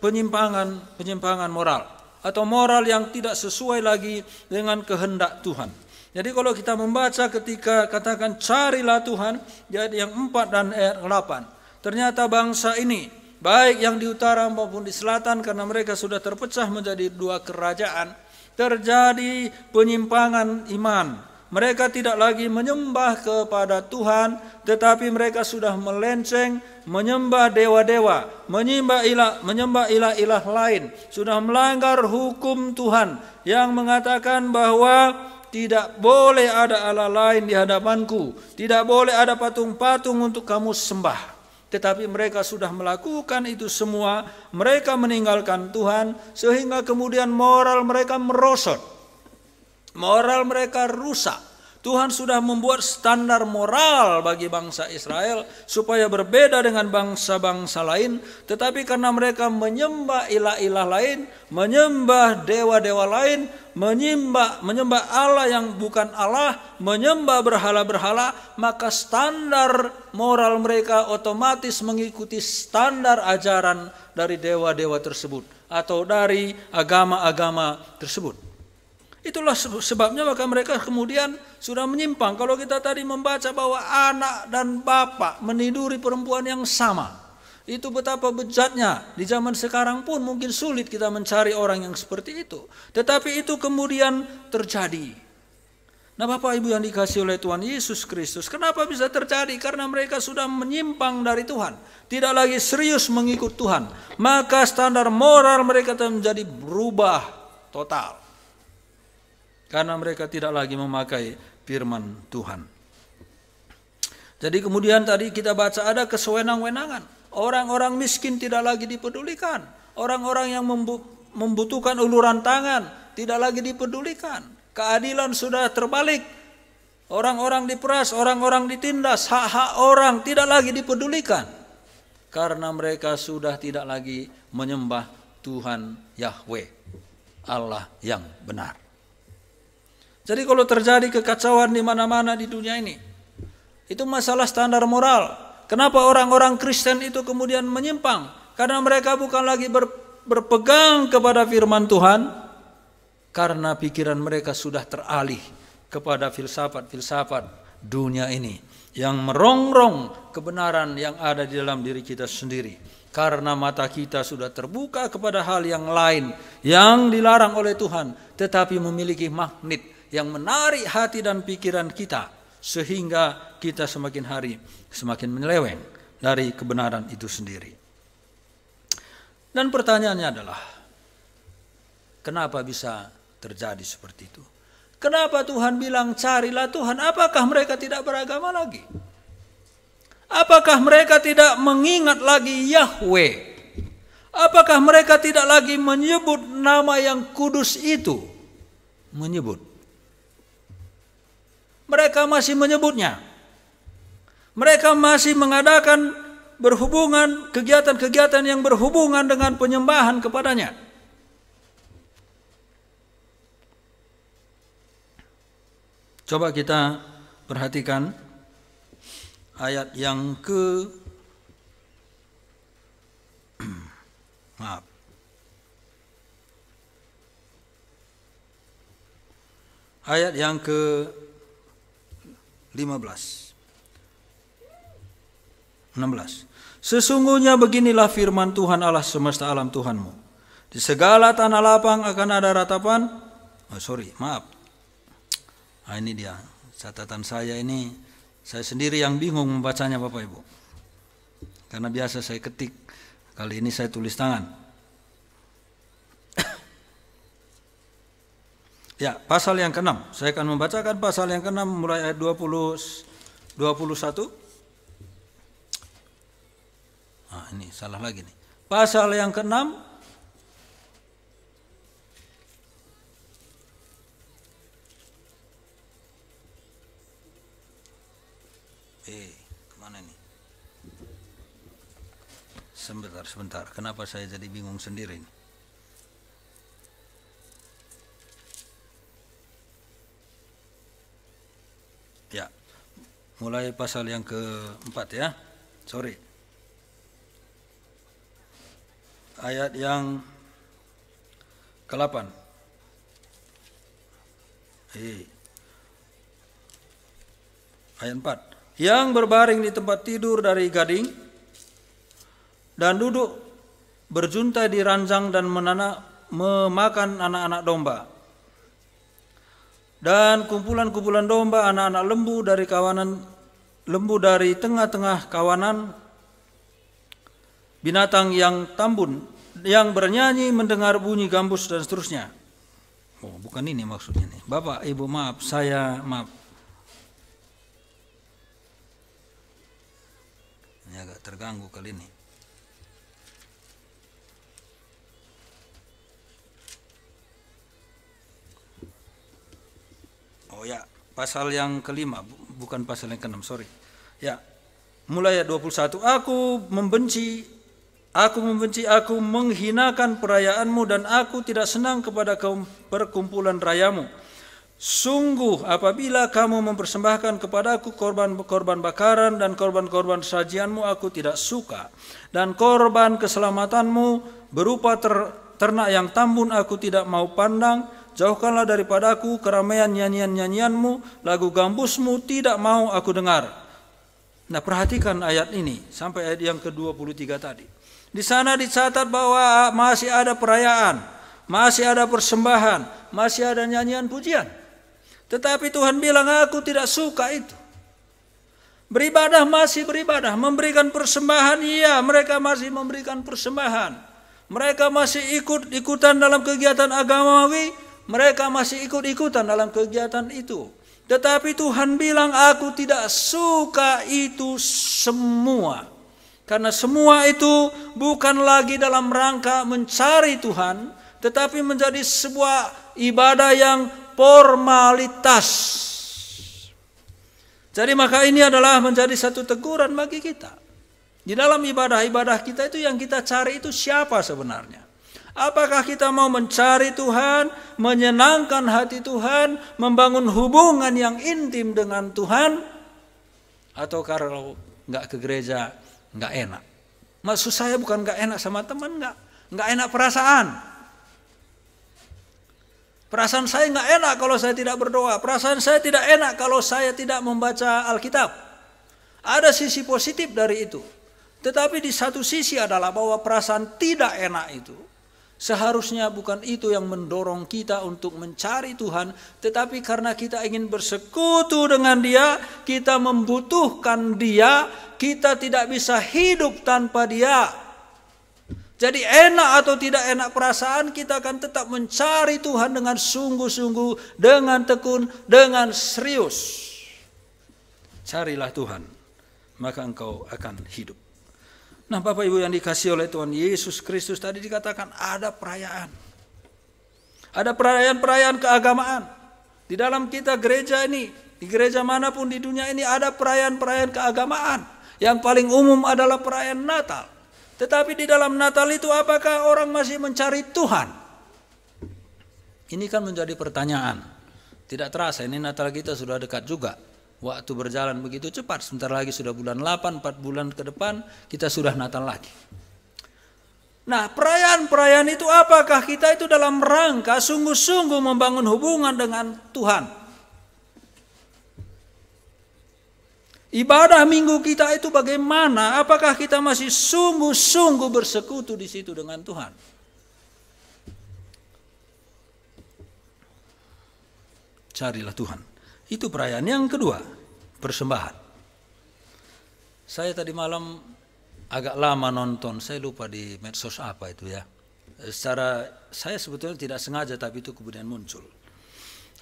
penyimpangan moral atau moral yang tidak sesuai lagi dengan kehendak Tuhan. Jadi kalau kita membaca ketika katakan carilah Tuhan, jadi yang 4 dan ayat 8. Ternyata bangsa ini, baik yang di utara maupun di selatan, karena mereka sudah terpecah menjadi 2 kerajaan, terjadi penyimpangan iman. Mereka tidak lagi menyembah kepada Tuhan, tetapi mereka sudah melenceng, menyembah dewa-dewa, menyembah ilah-ilah lain, sudah melanggar hukum Tuhan yang mengatakan bahwa tidak boleh ada Allah lain di hadapanku, tidak boleh ada patung-patung untuk kamu sembah. Tetapi mereka sudah melakukan itu semua, mereka meninggalkan Tuhan, sehingga kemudian moral mereka merosot, moral mereka rusak. Tuhan sudah membuat standar moral bagi bangsa Israel supaya berbeda dengan bangsa-bangsa lain, tetapi karena mereka menyembah ilah-ilah lain, menyembah dewa-dewa lain, menyembah Allah yang bukan Allah, menyembah berhala-berhala, maka standar moral mereka otomatis mengikuti standar ajaran dari dewa-dewa tersebut atau dari agama-agama tersebut. Itulah sebabnya maka mereka kemudian sudah menyimpang. Kalau kita tadi membaca bahwa anak dan bapak meniduri perempuan yang sama, itu betapa bejatnya. Di zaman sekarang pun mungkin sulit kita mencari orang yang seperti itu. Tetapi itu kemudian terjadi. Nah, Bapak Ibu yang dikasihi oleh Tuhan Yesus Kristus, kenapa bisa terjadi? Karena mereka sudah menyimpang dari Tuhan, tidak lagi serius mengikut Tuhan. Maka standar moral mereka menjadi berubah total. Karena mereka tidak lagi memakai firman Tuhan. Jadi kemudian tadi kita baca ada kesewenang-wenangan. Orang-orang miskin tidak lagi dipedulikan. Orang-orang yang membutuhkan uluran tangan tidak lagi dipedulikan. Keadilan sudah terbalik. Orang-orang diperas, orang-orang ditindas, hak-hak orang tidak lagi dipedulikan. Karena mereka sudah tidak lagi menyembah Tuhan Yahweh, Allah yang benar. Jadi kalau terjadi kekacauan di mana-mana di dunia ini, itu masalah standar moral. Kenapa orang-orang Kristen itu kemudian menyimpang? Karena mereka bukan lagi berpegang kepada firman Tuhan, karena pikiran mereka sudah teralih kepada filsafat-filsafat dunia ini yang merongrong kebenaran yang ada di dalam diri kita sendiri. Karena mata kita sudah terbuka kepada hal yang lain yang dilarang oleh Tuhan, tetapi memiliki magnet yang menarik hati dan pikiran kita, sehingga kita semakin hari semakin menyeleweng dari kebenaran itu sendiri. Dan pertanyaannya adalah, kenapa bisa terjadi seperti itu? Kenapa Tuhan bilang carilah Tuhan? Apakah mereka tidak beragama lagi? Apakah mereka tidak mengingat lagi Yahweh? Apakah mereka tidak lagi menyebut nama yang kudus itu? Menyebut. Mereka masih menyebutnya. Mereka masih mengadakan kegiatan-kegiatan yang berhubungan dengan penyembahan kepadanya. Coba kita perhatikan ayat yang ayat yang ke 16. Sesungguhnya beginilah firman Tuhan Allah semesta alam Tuhanmu. Di segala tanah lapang akan ada ratapan. Ini dia catatan saya ini. Saya sendiri yang bingung membacanya Bapak Ibu. Karena biasa saya ketik. Kali ini saya tulis tangan. Ya, pasal yang ke-6. Saya akan membacakan pasal yang ke-6 mulai ayat 21. Ini salah lagi nih. Pasal yang ke-6 kemana nih? Sebentar. Kenapa saya jadi bingung sendiri nih? Ya, mulai pasal yang ke-4 ya. Ayat yang ke-8. Ayat 4. Yang berbaring di tempat tidur dari gading dan duduk berjuntai di ranjang dan memakan anak-anak domba. Dan kumpulan-kumpulan domba, anak-anak lembu dari kawanan lembu dari tengah-tengah kawanan binatang yang tambun, yang bernyanyi mendengar bunyi gambus dan seterusnya. Oh, bukan ini maksudnya nih. Bapak, Ibu, maaf. Ini agak terganggu kali ini. Oh ya, pasal yang kelima, bukan pasal yang ke-6, sorry. Ya, mulai ayat 21. Aku membenci, aku menghinakan perayaanmu dan aku tidak senang kepada perkumpulan rayamu. Sungguh apabila kamu mempersembahkan kepadaku korban bakaran dan korban sajianmu aku tidak suka. Dan korban keselamatanmu berupa ternak yang tambun aku tidak mau pandang. Jauhkanlah daripadaku keramaian nyanyian-nyanyianmu, lagu gambusmu tidak mau aku dengar. Nah, perhatikan ayat ini sampai ayat yang ke-23 tadi. Di sana dicatat bahwa masih ada perayaan, masih ada persembahan, masih ada nyanyian pujian. Tetapi Tuhan bilang, aku tidak suka itu. Beribadah masih beribadah, memberikan persembahan, iya mereka masih memberikan persembahan. Mereka masih ikut-ikutan dalam kegiatan agamawi, mereka masih ikut-ikutan dalam kegiatan itu. Tetapi Tuhan bilang, aku tidak suka itu semua. Karena semua itu bukan lagi dalam rangka mencari Tuhan, tetapi menjadi sebuah ibadah yang formalitas. Jadi maka ini adalah menjadi satu teguran bagi kita. Di dalam ibadah-ibadah kita itu yang kita cari itu siapa sebenarnya? Apakah kita mau mencari Tuhan, menyenangkan hati Tuhan, membangun hubungan yang intim dengan Tuhan, atau kalau nggak ke gereja nggak enak? Maksud saya bukan nggak enak sama teman, nggak enak perasaan. Perasaan saya nggak enak kalau saya tidak berdoa. Perasaan saya tidak enak kalau saya tidak membaca Alkitab. Ada sisi positif dari itu. Tetapi di satu sisi adalah bahwa perasaan tidak enak itu seharusnya bukan itu yang mendorong kita untuk mencari Tuhan, tetapi karena kita ingin bersekutu dengan Dia, kita membutuhkan Dia, kita tidak bisa hidup tanpa Dia. Jadi enak atau tidak enak perasaan, kita akan tetap mencari Tuhan dengan sungguh-sungguh, dengan tekun, dengan serius. Carilah Tuhan, maka engkau akan hidup. Nah, Bapak Ibu yang dikasihi oleh Tuhan Yesus Kristus, tadi dikatakan ada perayaan. Ada perayaan-perayaan keagamaan. Di dalam kita gereja ini, di gereja manapun di dunia ini ada perayaan-perayaan keagamaan. Yang paling umum adalah perayaan Natal. Tetapi di dalam Natal itu apakah orang masih mencari Tuhan? Ini kan menjadi pertanyaan. Tidak terasa ini Natal kita sudah dekat juga. Waktu berjalan begitu cepat, sebentar lagi sudah bulan 8, 4 bulan ke depan kita sudah Natal lagi. Nah, perayaan-perayaan itu apakah kita itu dalam rangka sungguh-sungguh membangun hubungan dengan Tuhan? Ibadah minggu kita itu bagaimana? Apakah kita masih sungguh-sungguh bersekutu di situ dengan Tuhan? Carilah Tuhan. Itu perayaan. Yang kedua, persembahan. Saya tadi malam agak lama nonton, saya lupa di medsos apa itu ya. Saya sebetulnya tidak sengaja, tapi itu kemudian muncul.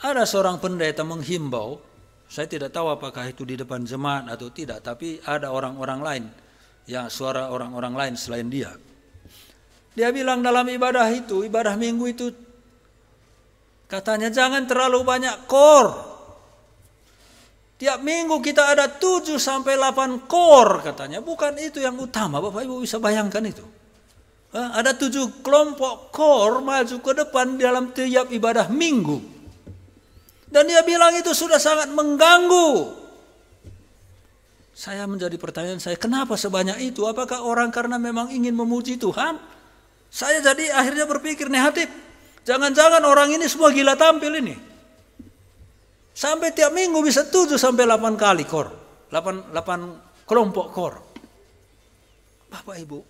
Ada seorang pendeta menghimbau, saya tidak tahu apakah itu di depan jemaat atau tidak, tapi ada orang-orang lain, yang suara orang-orang lain selain dia. Dia bilang dalam ibadah itu, ibadah minggu itu, katanya jangan terlalu banyak kor. Tiap minggu kita ada 7 sampai 8 kor katanya. Bukan itu yang utama. Bapak Ibu bisa bayangkan itu. Ada 7 kelompok kor maju ke depan dalam tiap ibadah minggu. Dan dia bilang itu sudah sangat mengganggu. Saya menjadi pertanyaan saya, kenapa sebanyak itu? Apakah orang karena memang ingin memuji Tuhan? Saya jadi akhirnya berpikir negatif. Jangan-jangan orang ini semua gila tampil ini. Sampai tiap minggu bisa 7 sampai 8 kali kor. 8 kelompok kor. Bapak Ibu,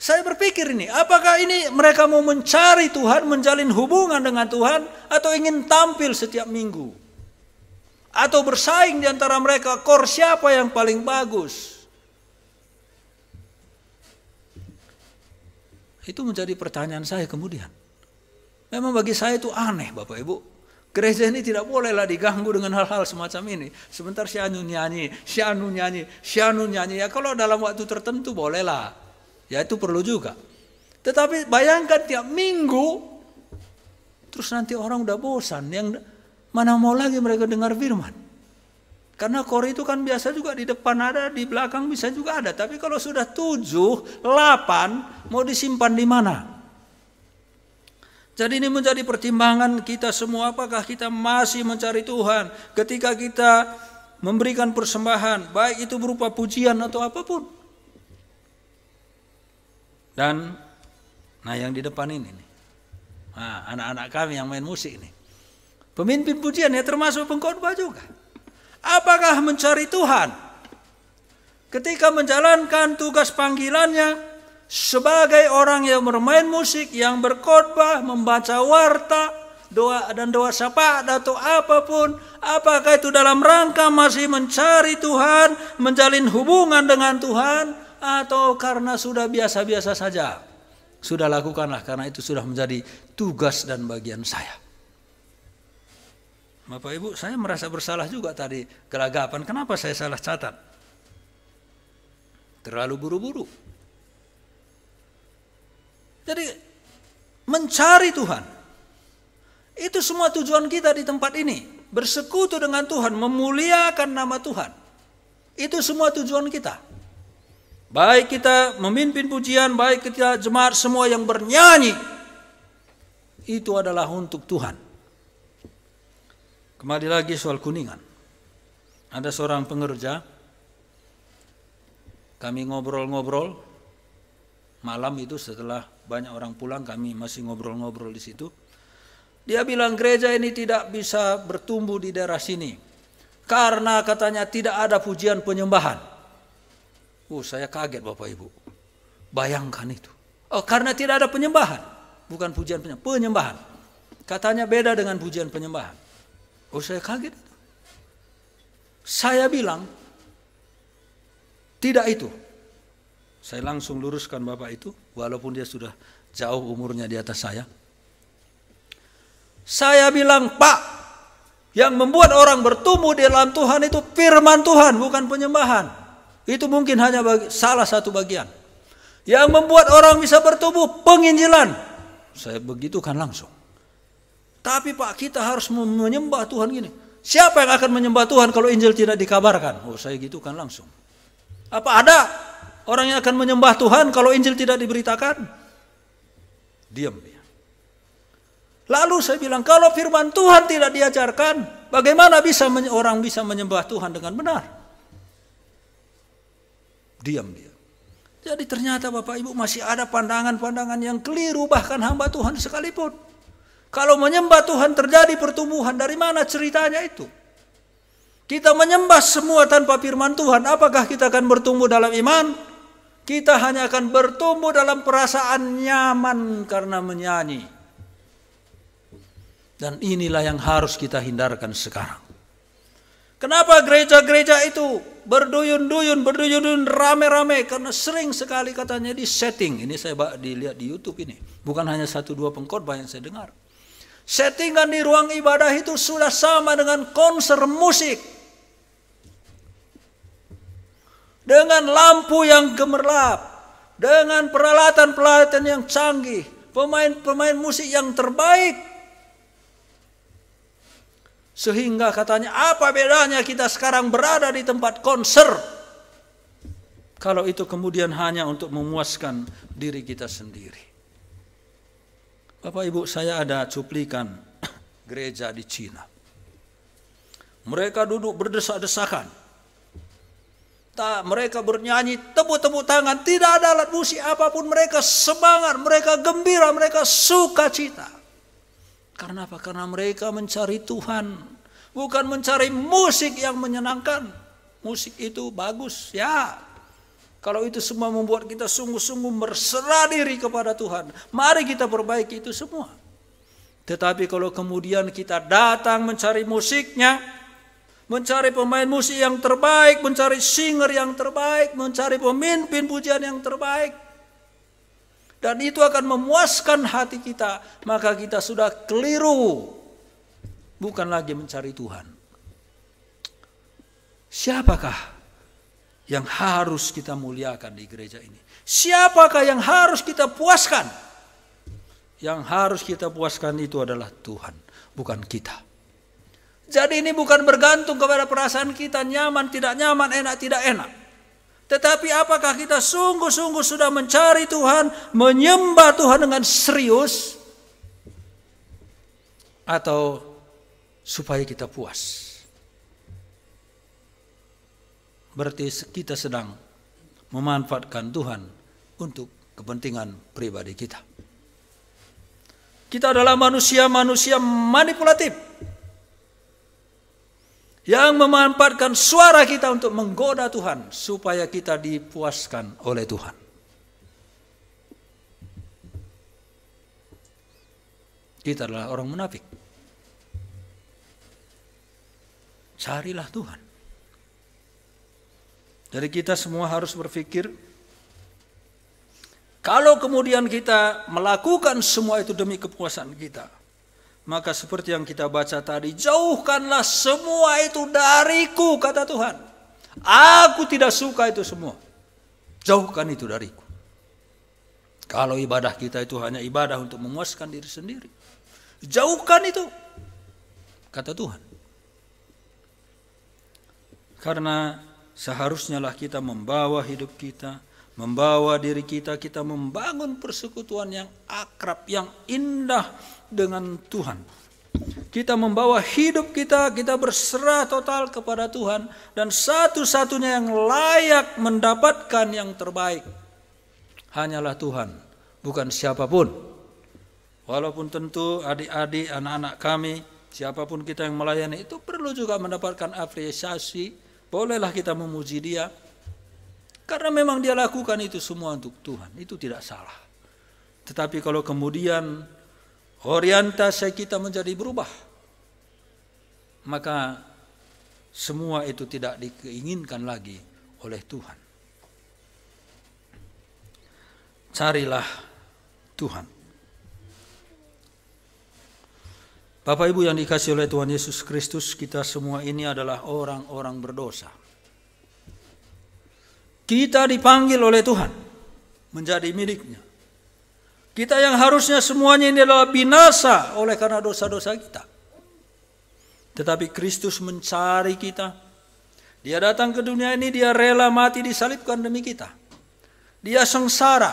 saya berpikir ini, apakah ini mereka mau mencari Tuhan, menjalin hubungan dengan Tuhan, atau ingin tampil setiap minggu? Atau bersaing di antara mereka, kor siapa yang paling bagus? Itu menjadi pertanyaan saya kemudian. Memang bagi saya itu aneh, Bapak Ibu. Gereja ini tidak bolehlah diganggu dengan hal-hal semacam ini. Sebentar si anu nyanyi, si anu nyanyi, si anu nyanyi. Ya kalau dalam waktu tertentu bolehlah. Ya itu perlu juga. Tetapi bayangkan tiap minggu, terus nanti orang udah bosan. Yang mana mau lagi mereka dengar firman. Karena kor itu kan biasa juga di depan ada, di belakang bisa juga ada. Tapi kalau sudah 7, 8, mau disimpan di mana? Jadi ini menjadi pertimbangan kita semua, apakah kita masih mencari Tuhan ketika kita memberikan persembahan, baik itu berupa pujian atau apapun. Dan nah yang di depan ini nih, nah, anak-anak kami yang main musik ini, pemimpin pujian ya termasuk pengkhotbah juga. Apakah mencari Tuhan ketika menjalankan tugas panggilannya sebagai orang yang bermain musik, yang berkhotbah, membaca warta, doa dan doa syafaat atau apapun, apakah itu dalam rangka masih mencari Tuhan, menjalin hubungan dengan Tuhan, atau karena sudah biasa-biasa saja? Sudah lakukanlah, karena itu sudah menjadi tugas dan bagian saya. Bapak Ibu, saya merasa bersalah juga tadi, gelagapan. Kenapa saya salah catat? Terlalu buru-buru. Jadi mencari Tuhan, itu semua tujuan kita di tempat ini. Bersekutu dengan Tuhan, memuliakan nama Tuhan. Itu semua tujuan kita. Baik kita memimpin pujian, baik kita jemaat semua yang bernyanyi, itu adalah untuk Tuhan. Kembali lagi soal Kuningan. Ada seorang pengerja, kami ngobrol-ngobrol, malam itu setelah banyak orang pulang, kami masih ngobrol-ngobrol di situ. Dia bilang gereja ini tidak bisa bertumbuh di daerah sini karena katanya tidak ada pujian penyembahan. Saya kaget Bapak Ibu. Bayangkan itu. Karena tidak ada penyembahan, bukan pujian penyembahan. Katanya beda dengan pujian penyembahan. Saya kaget. Saya bilang tidak itu. Saya langsung luruskan Bapak itu, walaupun dia sudah jauh umurnya di atas saya. Saya bilang, Pak, yang membuat orang bertumbuh di dalam Tuhan itu firman Tuhan, bukan penyembahan. Itu mungkin hanya salah satu bagian. Yang membuat orang bisa bertumbuh, penginjilan. Saya begitukan langsung. Tapi Pak, kita harus menyembah Tuhan gini. Siapa yang akan menyembah Tuhan kalau Injil tidak dikabarkan? Saya gitukan langsung. Apa ada orang yang akan menyembah Tuhan kalau Injil tidak diberitakan? Diam dia. Lalu saya bilang, kalau firman Tuhan tidak diajarkan, bagaimana bisa orang bisa menyembah Tuhan dengan benar? Diam dia. Jadi ternyata Bapak Ibu masih ada pandangan-pandangan yang keliru, bahkan hamba Tuhan sekalipun. Kalau menyembah Tuhan terjadi pertumbuhan, dari mana ceritanya itu? Kita menyembah semua tanpa firman Tuhan, apakah kita akan bertumbuh dalam iman? Kita hanya akan bertumbuh dalam perasaan nyaman karena menyanyi. Dan inilah yang harus kita hindarkan sekarang. Kenapa gereja-gereja itu berduyun-duyun, rame-rame? Karena sering sekali katanya di setting. Ini saya dilihat di YouTube ini. Bukan hanya 1-2 pengkhotbah yang saya dengar. Settingan di ruang ibadah itu sudah sama dengan konser musik. Dengan lampu yang gemerlap, dengan peralatan-peralatan yang canggih, pemain-pemain musik yang terbaik. Sehingga katanya, apa bedanya kita sekarang berada di tempat konser, kalau itu kemudian hanya untuk memuaskan diri kita sendiri. Bapak Ibu, saya ada cuplikan gereja di Cina. Mereka duduk berdesak-desakan. Mereka bernyanyi, tepuk-tepuk tangan, tidak ada alat musik apapun, mereka semangat, mereka gembira, mereka sukacita. Karena apa? Karena mereka mencari Tuhan. bukan mencari musik yang menyenangkan. Musik itu bagus, ya. Kalau itu semua membuat kita sungguh-sungguh berserah diri kepada Tuhan, mari kita perbaiki itu semua. Tetapi kalau kemudian kita datang mencari musiknya, mencari pemain musik yang terbaik, mencari singer yang terbaik, mencari pemimpin pujian yang terbaik, dan itu akan memuaskan hati kita, maka kita sudah keliru. Bukan lagi mencari Tuhan. Siapakah yang harus kita muliakan di gereja ini? Siapakah yang harus kita puaskan? Yang harus kita puaskan itu adalah Tuhan, bukan kita. Jadi ini bukan bergantung kepada perasaan kita, nyaman, tidak nyaman, enak, tidak enak. Tetapi apakah kita sungguh-sungguh sudah mencari Tuhan, menyembah Tuhan dengan serius, atau supaya kita puas? Berarti kita sedang memanfaatkan Tuhan untuk kepentingan pribadi kita. Kita adalah manusia-manusia manipulatif yang memanfaatkan suara kita untuk menggoda Tuhan supaya kita dipuaskan oleh Tuhan. Kita adalah orang munafik. Carilah Tuhan. Jadi kita semua harus berpikir, kalau kemudian kita melakukan semua itu demi kepuasan kita, maka seperti yang kita baca tadi, jauhkanlah semua itu dariku, kata Tuhan. Aku tidak suka itu semua. Jauhkan itu dariku. Kalau ibadah kita itu hanya ibadah untuk memuaskan diri sendiri, jauhkan itu, kata Tuhan. Karena seharusnya lah kita membawa hidup kita, membawa diri kita, kita membangun persekutuan yang akrab, yang indah dengan Tuhan. Kita membawa hidup kita, kita berserah total kepada Tuhan, dan satu-satunya yang layak mendapatkan yang terbaik hanyalah Tuhan, bukan siapapun. Walaupun tentu adik-adik, anak-anak kami, siapapun kita yang melayani itu perlu juga mendapatkan apresiasi. Bolehlah kita memuji dia, karena memang dia lakukan itu semua untuk Tuhan, itu tidak salah. Tetapi kalau kemudian orientasi kita menjadi berubah, maka semua itu tidak diinginkan lagi oleh Tuhan. Carilah Tuhan. Bapak Ibu yang dikasihi oleh Tuhan Yesus Kristus, kita semua ini adalah orang-orang berdosa. Kita dipanggil oleh Tuhan menjadi miliknya. Kita yang harusnya semuanya ini adalah binasa oleh karena dosa-dosa kita. Tetapi Kristus mencari kita. Dia datang ke dunia ini, dia rela mati disalibkan demi kita. Dia sengsara,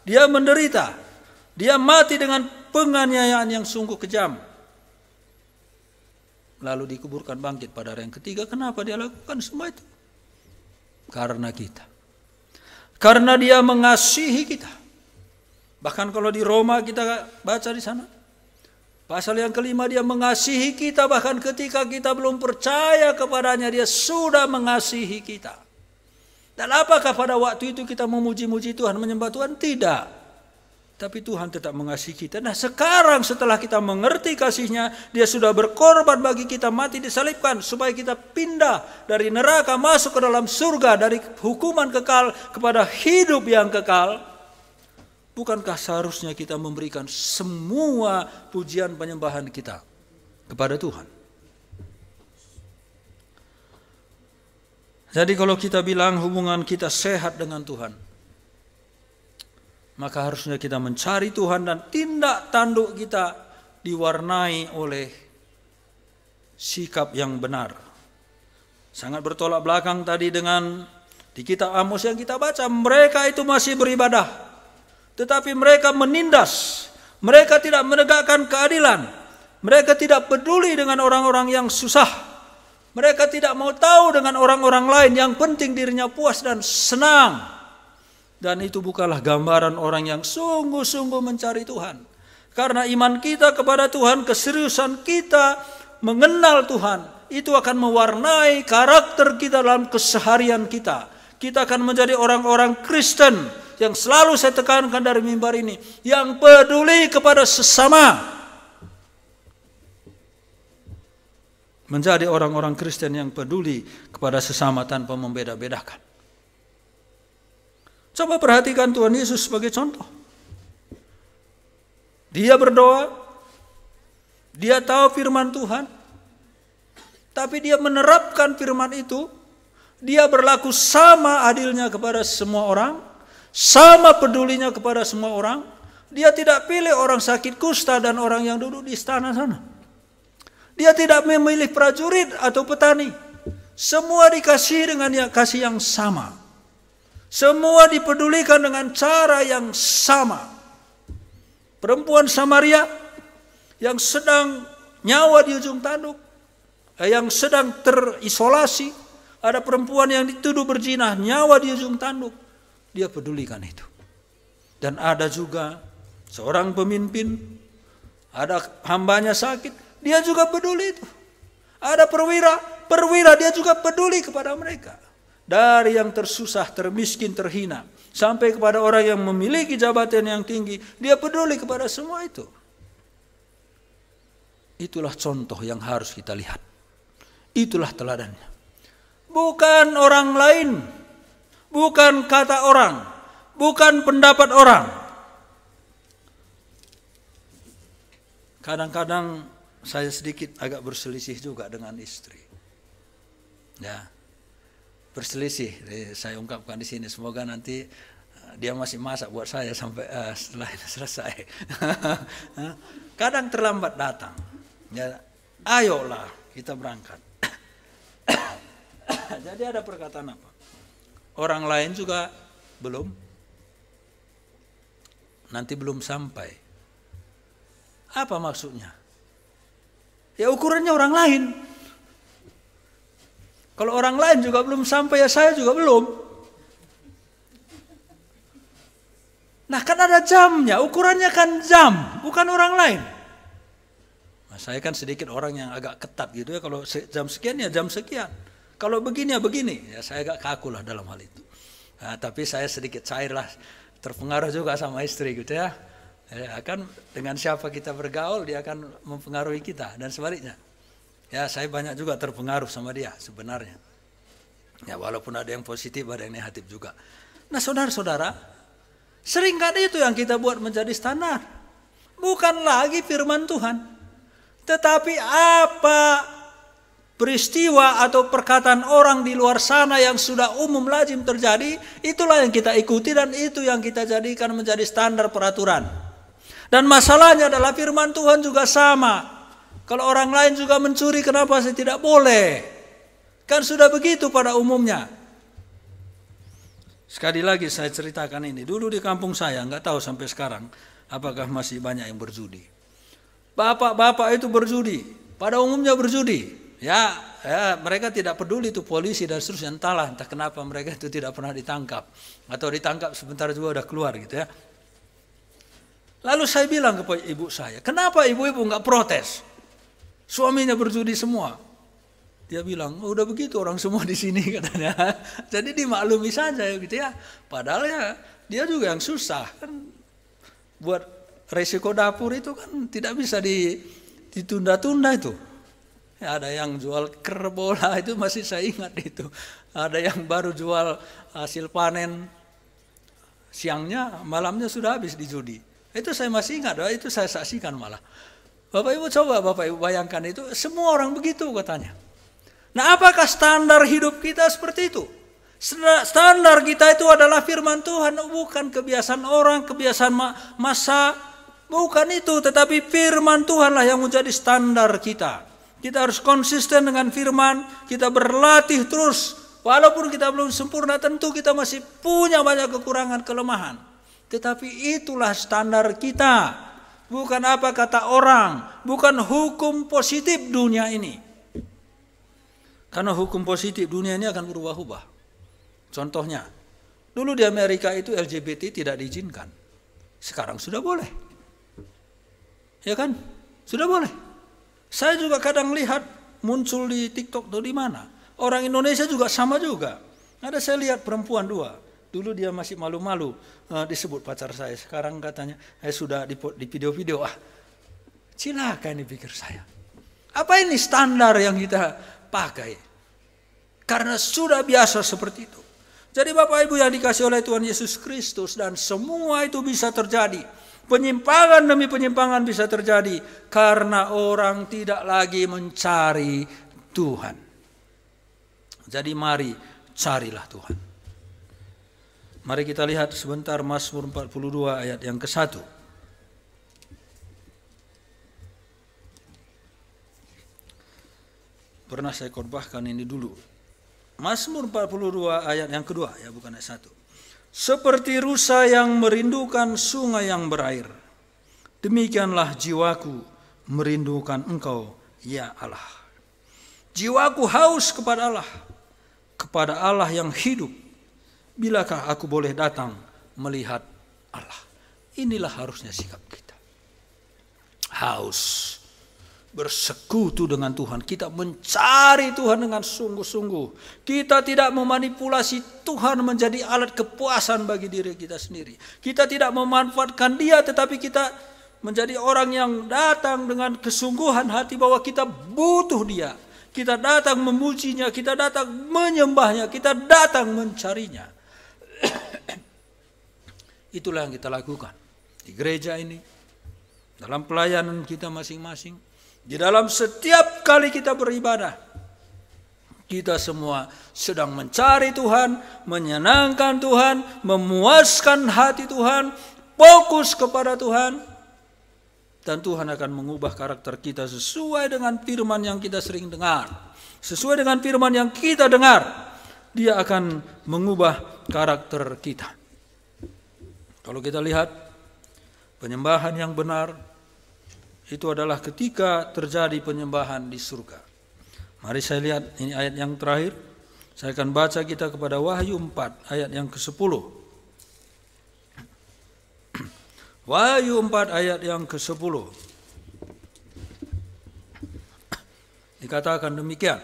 dia menderita, dia mati dengan penganiayaan yang sungguh kejam. Lalu dikuburkan bangkit pada hari yang ketiga. Kenapa dia lakukan semua itu? Karena kita. Karena dia mengasihi kita. Bahkan kalau di Roma kita baca di sana, pasal yang kelima, dia mengasihi kita bahkan ketika kita belum percaya kepadanya, dia sudah mengasihi kita. Dan apakah pada waktu itu kita memuji-muji Tuhan, menyembah Tuhan? Tidak. Tapi Tuhan tetap mengasihi kita. Nah sekarang setelah kita mengerti kasihnya, dia sudah berkorban bagi kita, mati disalibkan, supaya kita pindah dari neraka masuk ke dalam surga, dari hukuman kekal kepada hidup yang kekal. Bukankah seharusnya kita memberikan semua pujian penyembahan kita kepada Tuhan? Jadi kalau kita bilang hubungan kita sehat dengan Tuhan, maka harusnya kita mencari Tuhan dan tindak tanduk kita diwarnai oleh sikap yang benar. Sangat bertolak belakang tadi dengan di kitab Amos yang kita baca. Mereka itu masih beribadah, tetapi mereka menindas. Mereka tidak menegakkan keadilan. Mereka tidak peduli dengan orang-orang yang susah. Mereka tidak mau tahu dengan orang-orang lain. Yang penting dirinya puas dan senang. Dan itu bukanlah gambaran orang yang sungguh-sungguh mencari Tuhan. Karena iman kita kepada Tuhan, keseriusan kita mengenal Tuhan, itu akan mewarnai karakter kita dalam keseharian kita. Kita akan menjadi orang-orang Kristen yang selalu saya tekankan dari mimbar ini, yang peduli kepada sesama. Menjadi orang-orang Kristen yang peduli kepada sesama tanpa membeda-bedakan. Coba perhatikan Tuhan Yesus sebagai contoh. Dia berdoa, dia tahu firman Tuhan, tapi dia menerapkan firman itu. Dia berlaku sama adilnya kepada semua orang, sama pedulinya kepada semua orang. Dia tidak pilih orang sakit kusta dan orang yang duduk di istana sana. Dia tidak memilih prajurit atau petani. Semua dikasihi dengan kasih yang sama. Semua dipedulikan dengan cara yang sama. Perempuan Samaria yang sedang nyawa di ujung tanduk, yang sedang terisolasi, ada perempuan yang dituduh berzina, nyawa di ujung tanduk, dia pedulikan itu. Dan ada juga seorang pemimpin, ada hambanya sakit, dia juga peduli itu. Ada perwira dia juga peduli kepada mereka. Dari yang tersusah, termiskin, terhina, sampai kepada orang yang memiliki jabatan yang tinggi, dia peduli kepada semua itu. Itulah contoh yang harus kita lihat. Itulah teladannya. Bukan orang lain, bukan kata orang, bukan pendapat orang. Kadang-kadang saya sedikit agak berselisih juga dengan istri. Ya, berselisih. Saya ungkapkan di sini. Semoga nanti dia masih masak buat saya sampai setelah ini selesai. Kadang terlambat datang. Ya, ayolah kita berangkat. Jadi ada perkataan apa? Orang lain juga belum, nanti belum sampai. Apa maksudnya? Ya ukurannya orang lain. Kalau orang lain juga belum sampai, ya saya juga belum. Nah kan ada jamnya, ukurannya kan jam, bukan orang lain. Nah, saya kan sedikit orang yang agak ketat gitu ya, kalau jam sekian ya jam sekian. Kalau begini ya begini, ya saya agak kaku lah dalam hal itu. Nah, tapi saya sedikit cair lah, terpengaruh juga sama istri gitu ya. Akan dengan siapa kita bergaul, dia akan mempengaruhi kita dan sebaliknya. Ya saya banyak juga terpengaruh sama dia sebenarnya. Ya walaupun ada yang positif, ada yang negatif juga. Nah saudara-saudara, seringkali itu yang kita buat menjadi standar. Bukan lagi firman Tuhan, tetapi apa peristiwa atau perkataan orang di luar sana yang sudah umum lazim terjadi, itulah yang kita ikuti dan itu yang kita jadikan menjadi standar peraturan. Dan masalahnya adalah firman Tuhan juga sama. Kalau orang lain juga mencuri, kenapa saya tidak boleh? Kan sudah begitu pada umumnya. Sekali lagi saya ceritakan ini. Dulu di kampung saya, nggak tahu sampai sekarang apakah masih banyak yang berjudi. Bapak-bapak itu berjudi, pada umumnya berjudi. Ya, mereka tidak peduli itu polisi dan seterusnya, entah kenapa mereka itu tidak pernah ditangkap atau ditangkap sebentar juga udah keluar gitu ya. Lalu saya bilang kepada ibu saya, kenapa ibu-ibu nggak protes? Suaminya berjudi semua. Dia bilang, oh, udah begitu orang semua di sini katanya. Jadi dimaklumi saja gitu ya. Padahal ya dia juga yang susah kan, buat resiko dapur itu kan tidak bisa ditunda-tunda itu. Ya, ada yang jual kerbola itu masih saya ingat itu. Ada yang baru jual hasil panen siangnya, malamnya sudah habis di judi. Itu saya masih ingat, itu saya saksikan malah. Bapak Ibu coba Bapak Ibu bayangkan itu, semua orang begitu katanya. Nah apakah standar hidup kita seperti itu? Standar kita itu adalah firman Tuhan, bukan kebiasaan orang, kebiasaan masa, bukan itu. Tetapi firman Tuhanlah yang menjadi standar kita. Kita harus konsisten dengan firman, kita berlatih terus. Walaupun kita belum sempurna, tentu kita masih punya banyak kekurangan, kelemahan. Tetapi itulah standar kita. Bukan apa kata orang, bukan hukum positif dunia ini. Karena hukum positif dunia ini akan berubah-ubah. Contohnya, dulu di Amerika itu LGBT tidak diizinkan. Sekarang sudah boleh. Ya kan? Sudah boleh. Saya juga kadang lihat muncul di TikTok atau di mana. Orang Indonesia juga sama juga. Ada saya lihat perempuan 2. Dulu dia masih malu-malu disebut pacar saya. Sekarang katanya sudah di video-video. Cilaka ini pikir saya. Apa ini standar yang kita pakai? Karena sudah biasa seperti itu. Jadi Bapak Ibu yang dikasih oleh Tuhan Yesus Kristus, dan semua itu bisa terjadi. Penyimpangan demi penyimpangan bisa terjadi karena orang tidak lagi mencari Tuhan. Jadi mari carilah Tuhan. Mari kita lihat sebentar Mazmur 42 ayat yang ke-1. Pernah saya khotbahkan ini dulu. Mazmur 42 ayat yang kedua, ya bukan ayat 1. Seperti rusa yang merindukan sungai yang berair, demikianlah jiwaku merindukan Engkau, ya Allah. Jiwaku haus kepada Allah yang hidup. Bilakah aku boleh datang melihat Allah? Inilah harusnya sikap kita. Haus, bersekutu dengan Tuhan. Kita mencari Tuhan dengan sungguh-sungguh. Kita tidak memanipulasi Tuhan menjadi alat kepuasan bagi diri kita sendiri. Kita tidak memanfaatkan Dia, tetapi kita menjadi orang yang datang dengan kesungguhan hati bahwa kita butuh Dia. Kita datang memujinya, kita datang menyembahnya, kita datang mencarinya. Itulah yang kita lakukan di gereja ini, dalam pelayanan kita masing-masing. Di dalam setiap kali kita beribadah, kita semua sedang mencari Tuhan, menyenangkan Tuhan, memuaskan hati Tuhan, fokus kepada Tuhan. Dan Tuhan akan mengubah karakter kita sesuai dengan firman yang kita sering dengar. Sesuai dengan firman yang kita dengar, Dia akan mengubah karakter kita. Kalau kita lihat penyembahan yang benar, itu adalah ketika terjadi penyembahan di surga. Mari saya lihat, ini ayat yang terakhir. Saya akan baca kita kepada Wahyu 4 ayat yang ke-10. Wahyu 4 ayat yang ke-10. Dikatakan demikian.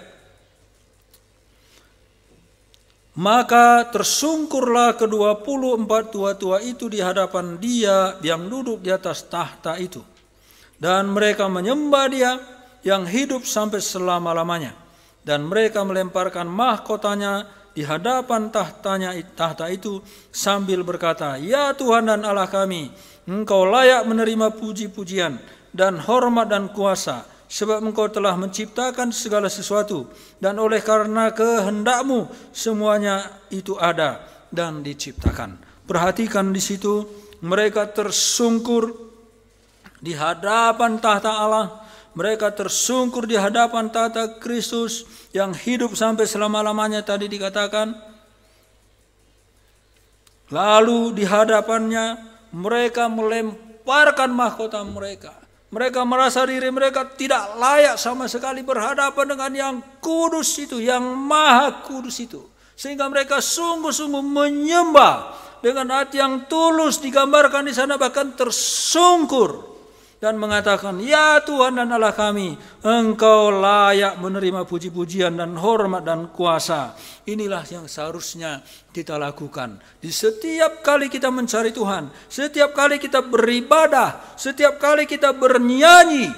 Maka tersungkurlah ke-24 tua-tua itu di hadapan Dia yang duduk di atas tahta itu. Dan mereka menyembah Dia yang hidup sampai selama-lamanya. Dan mereka melemparkan mahkotanya di hadapan tahta itu sambil berkata, Ya Tuhan dan Allah kami, Engkau layak menerima puji-pujian dan hormat dan kuasa, sebab Engkau telah menciptakan segala sesuatu, dan oleh karena kehendak-Mu semuanya itu ada dan diciptakan. Perhatikan di situ, mereka tersungkur di hadapan tahta Allah, mereka tersungkur di hadapan tahta Kristus yang hidup sampai selama-lamanya tadi dikatakan. Lalu di hadapannya mereka melemparkan mahkota mereka. Mereka merasa diri mereka tidak layak sama sekali berhadapan dengan yang kudus itu, yang maha kudus itu. Sehingga mereka sungguh-sungguh menyembah dengan hati yang tulus, digambarkan di sana bahkan tersungkur. Dan mengatakan, Ya Tuhan dan Allah kami, Engkau layak menerima puji-pujian dan hormat dan kuasa. Inilah yang seharusnya kita lakukan. Di setiap kali kita mencari Tuhan, setiap kali kita beribadah, setiap kali kita bernyanyi,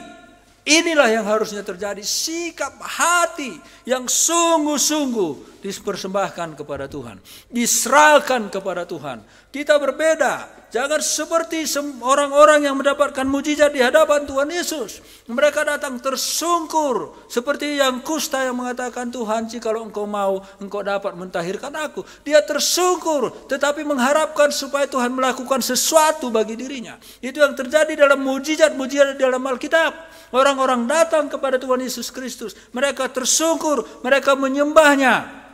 inilah yang harusnya terjadi. Sikap hati yang sungguh-sungguh dipersembahkan kepada Tuhan, diserahkan kepada Tuhan. Kita berbeda. Jangan seperti orang-orang yang mendapatkan mujizat di hadapan Tuhan Yesus. Mereka datang tersungkur. Seperti yang kusta yang mengatakan, Tuhan, jikalau Engkau mau, Engkau dapat mentahirkan aku. Dia tersungkur, tetapi mengharapkan supaya Tuhan melakukan sesuatu bagi dirinya. Itu yang terjadi dalam mujizat-mujizat dalam Alkitab. Orang-orang datang kepada Tuhan Yesus Kristus. Mereka tersungkur, mereka menyembahnya.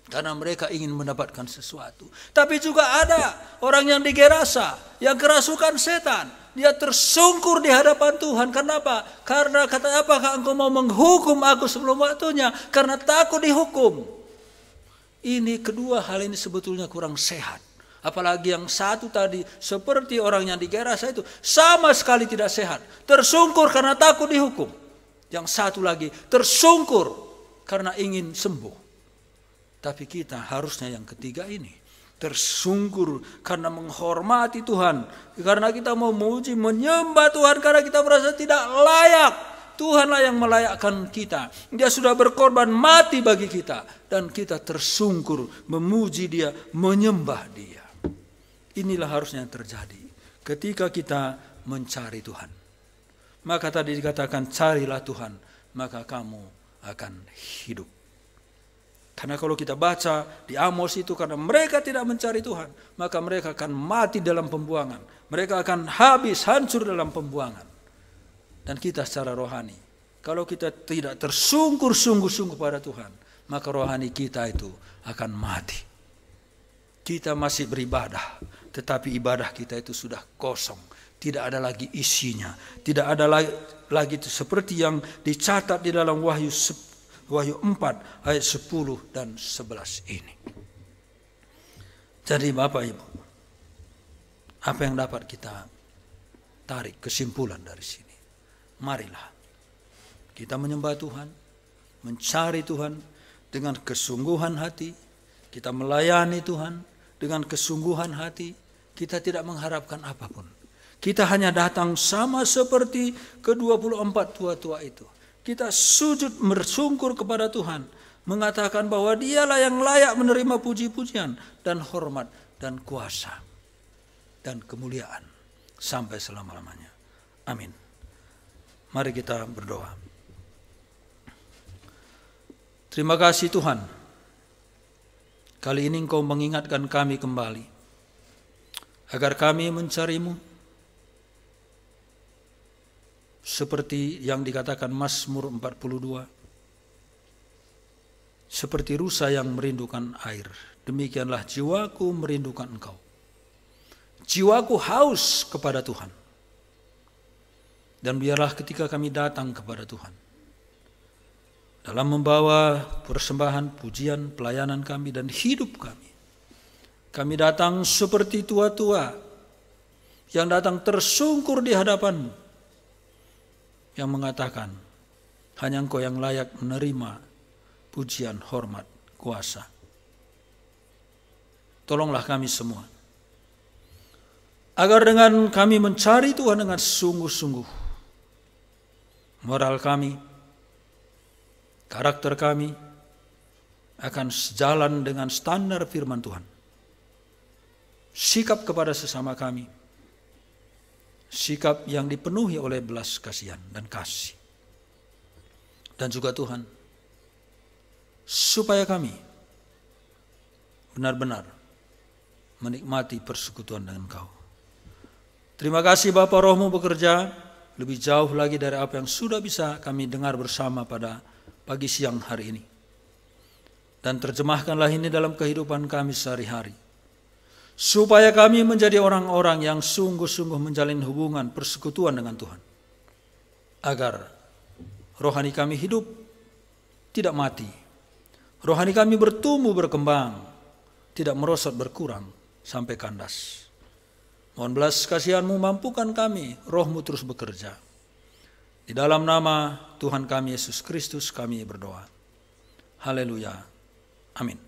Karena mereka ingin mendapatkan sesuatu. Tapi juga ada orang yang digerasa, yang kerasukan setan. Dia tersungkur di hadapan Tuhan. Kenapa? Karena kata, apakah Engkau mau menghukum aku sebelum waktunya? Karena takut dihukum. Ini kedua hal ini sebetulnya kurang sehat. Apalagi yang satu tadi seperti orang yang di Gerasa itu sama sekali tidak sehat. Tersungkur karena takut dihukum. Yang satu lagi tersungkur karena ingin sembuh. Tapi kita harusnya yang ketiga ini. Tersungkur karena menghormati Tuhan. Karena kita mau memuji, menyembah Tuhan. Karena kita merasa tidak layak. Tuhanlah yang melayakkan kita. Dia sudah berkorban mati bagi kita. Dan kita tersungkur memuji Dia, menyembah Dia. Inilah harusnya yang terjadi ketika kita mencari Tuhan. Maka tadi dikatakan carilah Tuhan, maka kamu akan hidup. Karena kalau kita baca di Amos itu, karena mereka tidak mencari Tuhan, maka mereka akan mati dalam pembuangan. Mereka akan habis, hancur dalam pembuangan. Dan kita secara rohani, kalau kita tidak tersungkur sungguh-sungguh pada Tuhan, maka rohani kita itu akan mati. Kita masih beribadah, tetapi ibadah kita itu sudah kosong. Tidak ada lagi isinya. Tidak ada lagi itu seperti yang dicatat di dalam Wahyu 4 ayat 10 dan 11 ini. Jadi Bapak Ibu, apa yang dapat kita tarik kesimpulan dari sini? Marilah kita menyembah Tuhan, mencari Tuhan dengan kesungguhan hati. Kita melayani Tuhan dengan kesungguhan hati. Kita tidak mengharapkan apapun. Kita hanya datang sama seperti ke-24 tua-tua itu. Kita sujud bersungkur kepada Tuhan, mengatakan bahwa Dialah yang layak menerima puji-pujian dan hormat dan kuasa dan kemuliaan sampai selama-lamanya. Amin. Mari kita berdoa. Terima kasih Tuhan. Kali ini Engkau mengingatkan kami kembali agar kami mencari-Mu seperti yang dikatakan Mazmur 42. Seperti rusa yang merindukan air, demikianlah jiwaku merindukan Engkau. Jiwaku haus kepada Tuhan. Dan biarlah ketika kami datang kepada Tuhan, dalam membawa persembahan, pujian, pelayanan kami dan hidup kami datang seperti tua-tua yang datang tersungkur di hadapan-Mu, yang mengatakan, hanya Engkau yang layak menerima pujian, hormat, kuasa. Tolonglah kami semua, agar dengan kami mencari Tuhan dengan sungguh-sungguh, moral kami, karakter kami akan sejalan dengan standar firman Tuhan. Sikap kepada sesama kami, sikap yang dipenuhi oleh belas kasihan dan kasih. Dan juga Tuhan, supaya kami benar-benar menikmati persekutuan dengan Engkau. Terima kasih Bapa, Roh-Mu bekerja lebih jauh lagi dari apa yang sudah bisa kami dengar bersama pada pagi siang hari ini. Dan terjemahkanlah ini dalam kehidupan kami sehari-hari. Supaya kami menjadi orang-orang yang sungguh-sungguh menjalin hubungan persekutuan dengan Tuhan. Agar rohani kami hidup, tidak mati. Rohani kami bertumbuh berkembang, tidak merosot berkurang sampai kandas. Mohon belas kasihan-Mu mampukan kami, Roh-Mu terus bekerja. Di dalam nama Tuhan kami Yesus Kristus kami berdoa. Haleluya. Amin.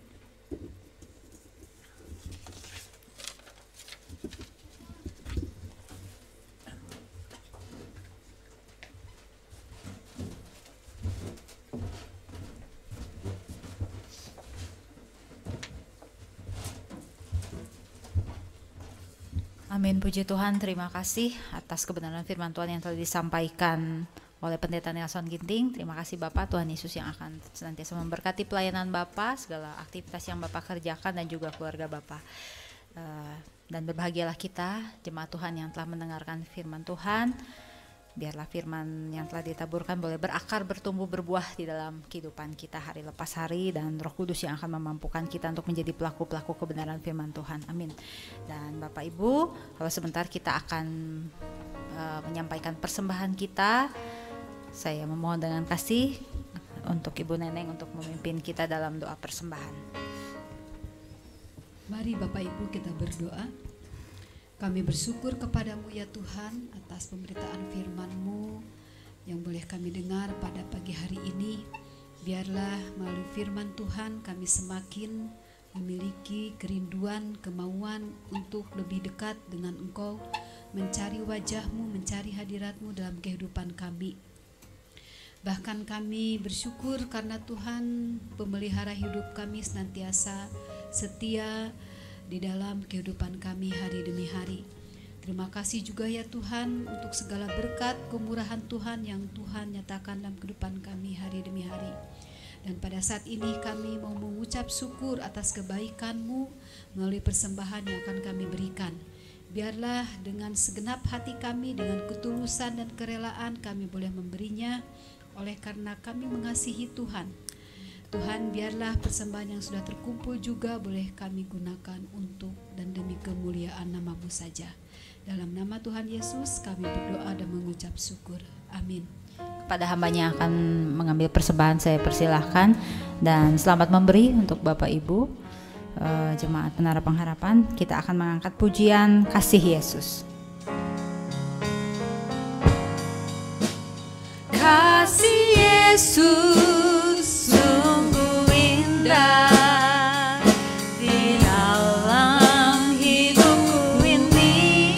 Amin, puji Tuhan, terima kasih atas kebenaran firman Tuhan yang telah disampaikan oleh Pendeta Nelson Ginting. Terima kasih Bapak, Tuhan Yesus yang akan senantiasa memberkati pelayanan Bapak, segala aktivitas yang Bapak kerjakan dan juga keluarga Bapak. Dan berbahagialah kita, jemaat Tuhan yang telah mendengarkan firman Tuhan. Biarlah firman yang telah ditaburkan boleh berakar, bertumbuh, berbuah di dalam kehidupan kita hari lepas hari, dan Roh Kudus yang akan memampukan kita untuk menjadi pelaku-pelaku kebenaran firman Tuhan. Amin. Dan Bapak Ibu, kalau sebentar kita akan menyampaikan persembahan kita. Saya memohon dengan kasih untuk Ibu Neneng untuk memimpin kita dalam doa persembahan. Mari Bapak Ibu kita berdoa. Kami bersyukur kepadamu ya Tuhan atas pemberitaan firman-Mu yang boleh kami dengar pada pagi hari ini. Biarlah melalui firman Tuhan kami semakin memiliki kerinduan, kemauan untuk lebih dekat dengan Engkau, mencari wajah-Mu, mencari hadirat-Mu dalam kehidupan kami. Bahkan kami bersyukur karena Tuhan pemelihara hidup kami senantiasa setia di dalam kehidupan kami hari demi hari. Terima kasih juga ya Tuhan untuk segala berkat kemurahan Tuhan yang Tuhan nyatakan dalam kehidupan kami hari demi hari. Dan pada saat ini kami mau mengucap syukur atas kebaikan-Mu melalui persembahan yang akan kami berikan. Biarlah dengan segenap hati kami, dengan ketulusan dan kerelaan kami boleh memberinya, oleh karena kami mengasihi Tuhan. Tuhan, biarlah persembahan yang sudah terkumpul juga boleh kami gunakan untuk dan demi kemuliaan nama-Mu saja. Dalam nama Tuhan Yesus kami berdoa dan mengucap syukur. Amin. Kepada hambanya yang akan mengambil persembahan saya persilahkan, dan selamat memberi untuk Bapak Ibu Jemaat Menara Pengharapan. Kita akan mengangkat pujian Kasih Yesus. Kasih Yesus sungguh indah di dalam hidupku ini,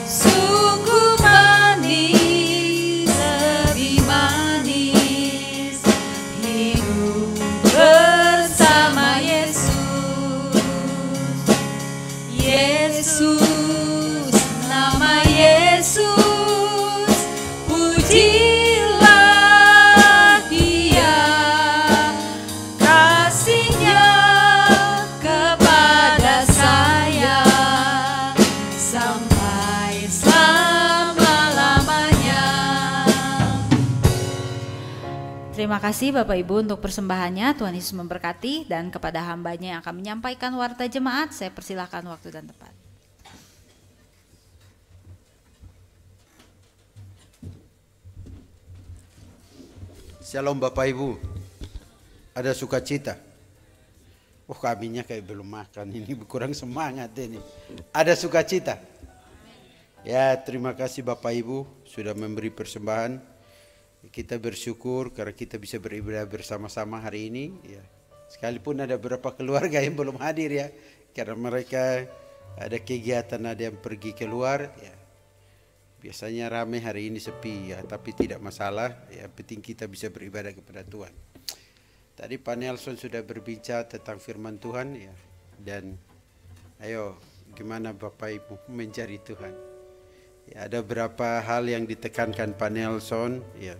sungguh manis, lebih manis hidup bersama Yesus. Yesus, nama Yesus, pujilah Dia, kasih-Nya kepada saya sampai selama-lamanya. Terima kasih Bapak Ibu untuk persembahannya. Tuhan Yesus memberkati. Dan kepada hambanya yang akan menyampaikan warta jemaat, saya persilahkan waktu dan tempat. Shalom Bapak Ibu. Ada sukacita? Oh, kaminya kayak belum makan, ini kurang semangat ini. Ada sukacita? Ya, terima kasih Bapak Ibu sudah memberi persembahan. Kita bersyukur karena kita bisa beribadah bersama-sama hari ini. Ya. Sekalipun ada beberapa keluarga yang belum hadir ya, karena mereka ada kegiatan, ada yang pergi keluar. Ya. Biasanya ramai, hari ini sepi ya, tapi tidak masalah. Yang penting kita bisa beribadah kepada Tuhan. Tadi Pak Nelson sudah berbicara tentang firman Tuhan ya, dan ayo gimana Bapak Ibu mencari Tuhan. Ya, ada beberapa hal yang ditekankan Pak Nelson ya.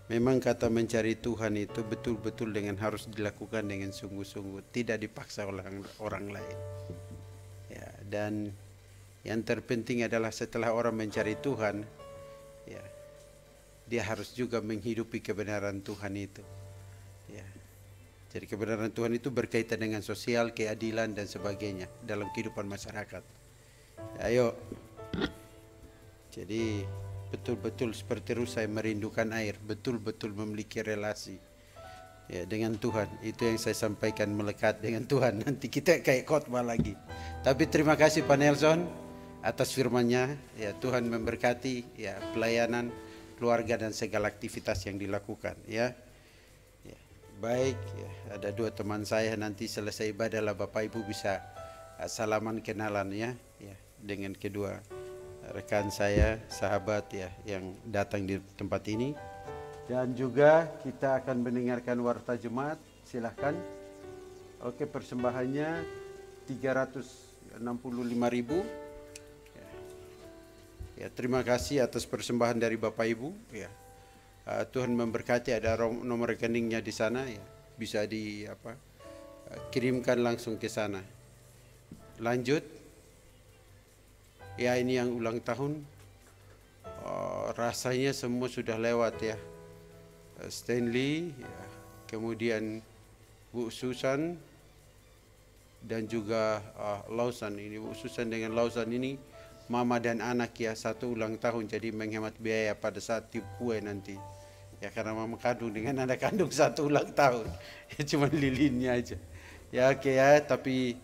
Memang kata mencari Tuhan itu betul-betul dengan harus dilakukan dengan sungguh-sungguh, tidak dipaksa oleh orang lain. Ya, dan yang terpenting adalah setelah orang mencari Tuhan, ya, dia harus juga menghidupi kebenaran Tuhan itu. Ya. Jadi kebenaran Tuhan itu berkaitan dengan sosial, keadilan dan sebagainya dalam kehidupan masyarakat. Ayo, jadi betul-betul seperti rusa yang merindukan air, betul-betul memiliki relasi ya dengan Tuhan. Itu yang saya sampaikan, melekat dengan Tuhan. Nanti kita kayak khotbah lagi. Tapi terima kasih Pak Nelson atas firman-Nya, ya Tuhan memberkati ya pelayanan, keluarga dan segala aktivitas yang dilakukan ya. Ya, baik ya, ada dua teman saya nanti selesai ibadah lah Bapak Ibu bisa salaman kenalan ya, dengan kedua rekan saya, sahabat ya yang datang di tempat ini. Dan juga kita akan mendengarkan warta jemaat, silahkan. Oke, persembahannya 365.000. Ya, terima kasih atas persembahan dari Bapak Ibu. Ya, Tuhan memberkati. Ada nomor rekeningnya di sana. Ya, bisa kirimkan langsung ke sana. Lanjut. Ya, ini yang ulang tahun. Rasanya semua sudah lewat ya. Stanley, ya, kemudian Bu Susan dan juga Lausan. Ini Bu Susan dengan Lausan ini mama dan anak ya, satu ulang tahun, jadi menghemat biaya pada saat tiup kue nanti ya, karena mama kandung dengan anak kandung satu ulang tahun ya, cuma lilinnya aja Ya oke ya, tapi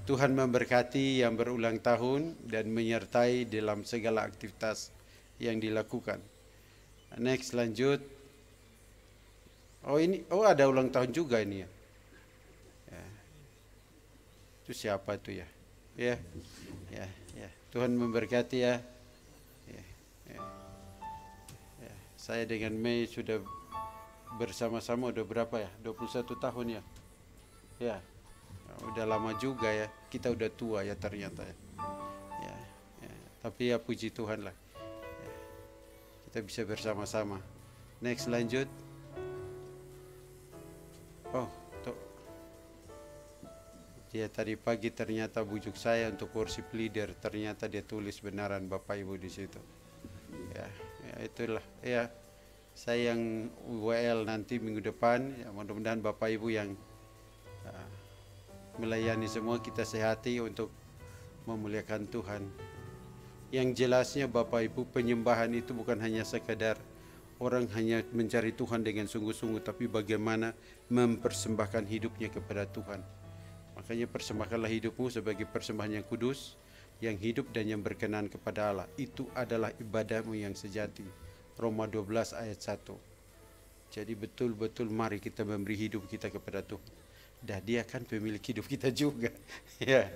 Tuhan memberkati yang berulang tahun dan menyertai dalam segala aktivitas yang dilakukan. Next, lanjut. Oh ada ulang tahun juga ini ya. Itu siapa tuh ya? Ya. Tuhan memberkati ya. Saya dengan Mei sudah bersama-sama udah berapa ya? 21 tahun ya. Ya. Udah lama juga ya. Kita udah tua ya ternyata ya. Tapi ya puji Tuhan lah. Kita bisa bersama-sama. Next, lanjut. Oh, dia tadi pagi ternyata bujuk saya untuk worship leader. Ternyata dia tulis benaran Bapak Ibu di situ. Ya itulah. Ya, saya yang WL nanti minggu depan. Ya, mudah-mudahan Bapak Ibu yang melayani semua kita sehati untuk memuliakan Tuhan. Yang jelasnya Bapak Ibu, penyembahan itu bukan hanya sekadar orang hanya mencari Tuhan dengan sungguh-sungguh, tapi bagaimana mempersembahkan hidupnya kepada Tuhan. Makanya persembahkanlah hidupmu sebagai persembahan yang kudus, yang hidup dan yang berkenan kepada Allah. Itu adalah ibadahmu yang sejati. Roma 12 ayat 1. Jadi betul-betul mari kita memberi hidup kita kepada Tuhan. Dah dia kan pemilik hidup kita juga. Ya.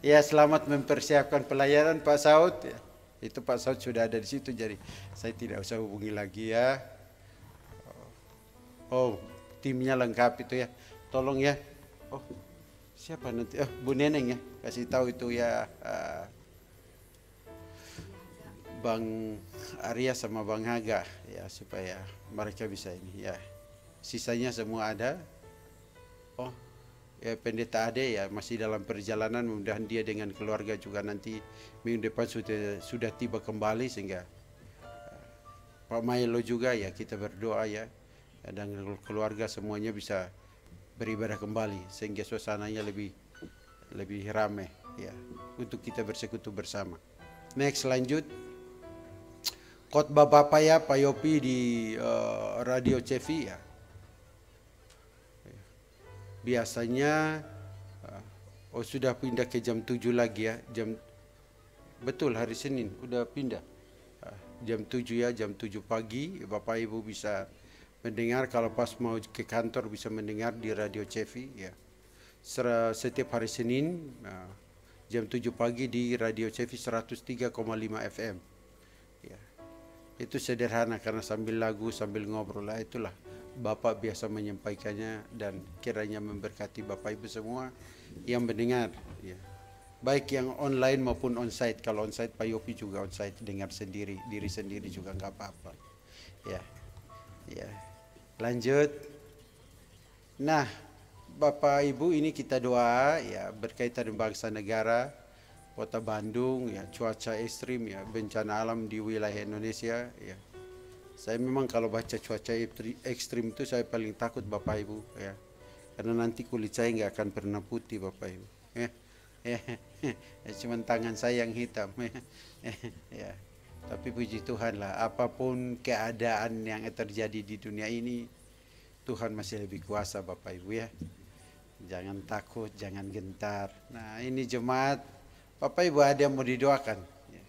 Ya, selamat mempersiapkan pelayanan Pak Saud ya. Itu Pak Saud sudah ada di situ, jadi saya tidak usah hubungi lagi ya. Oh, timnya lengkap itu ya. Tolong ya. Oh, siapa nanti? Oh, Bu Neneng ya. Kasih tahu itu ya. Bang Arya sama Bang Haga ya, supaya mereka bisa ini ya. Sisanya semua ada. Oh, ya Pendeta Ade ya masih dalam perjalanan, mudah-mudahan dia dengan keluarga juga nanti minggu depan sudah tiba kembali, sehingga Pak Mailo juga ya kita berdoa ya dan keluarga semuanya bisa beribadah kembali sehingga suasananya lebih ramai ya untuk kita bersekutu bersama. Next, lanjut. Khotbah Bapak ya Pak Yopi di Radio Cevi ya. Biasanya sudah pindah ke jam 7 lagi ya. Betul hari Senin udah pindah. Jam 7 ya, jam 7 pagi Bapak Ibu bisa mendengar, kalau pas mau ke kantor bisa mendengar di Radio Cevi ya. Setiap hari Senin jam 7 pagi di Radio Cevi 103,5 FM. Ya. Itu sederhana karena sambil lagu, sambil ngobrol lah, itulah Bapak biasa menyampaikannya, dan kiranya memberkati Bapak Ibu semua yang mendengar ya. Baik yang online maupun onsite. Kalau onsite Pak Yopi juga onsite, dengar sendiri, diri sendiri juga nggak apa-apa. Ya. Ya. Lanjut. Nah, Bapak Ibu, ini kita doa ya berkaitan dengan bangsa negara, Kota Bandung ya, cuaca ekstrim ya, bencana alam di wilayah Indonesia ya. Saya memang kalau baca cuaca ekstrim itu saya paling takut Bapak Ibu ya. Karena nanti kulit saya nggak akan pernah putih Bapak Ibu. Cuman tangan saya yang hitam. Ya. Tapi puji Tuhan lah, apapun keadaan yang terjadi di dunia ini, Tuhan masih lebih kuasa Bapak Ibu ya. Jangan takut, jangan gentar. Nah ini jemaat, Bapak Ibu ada yang mau didoakan. Ya.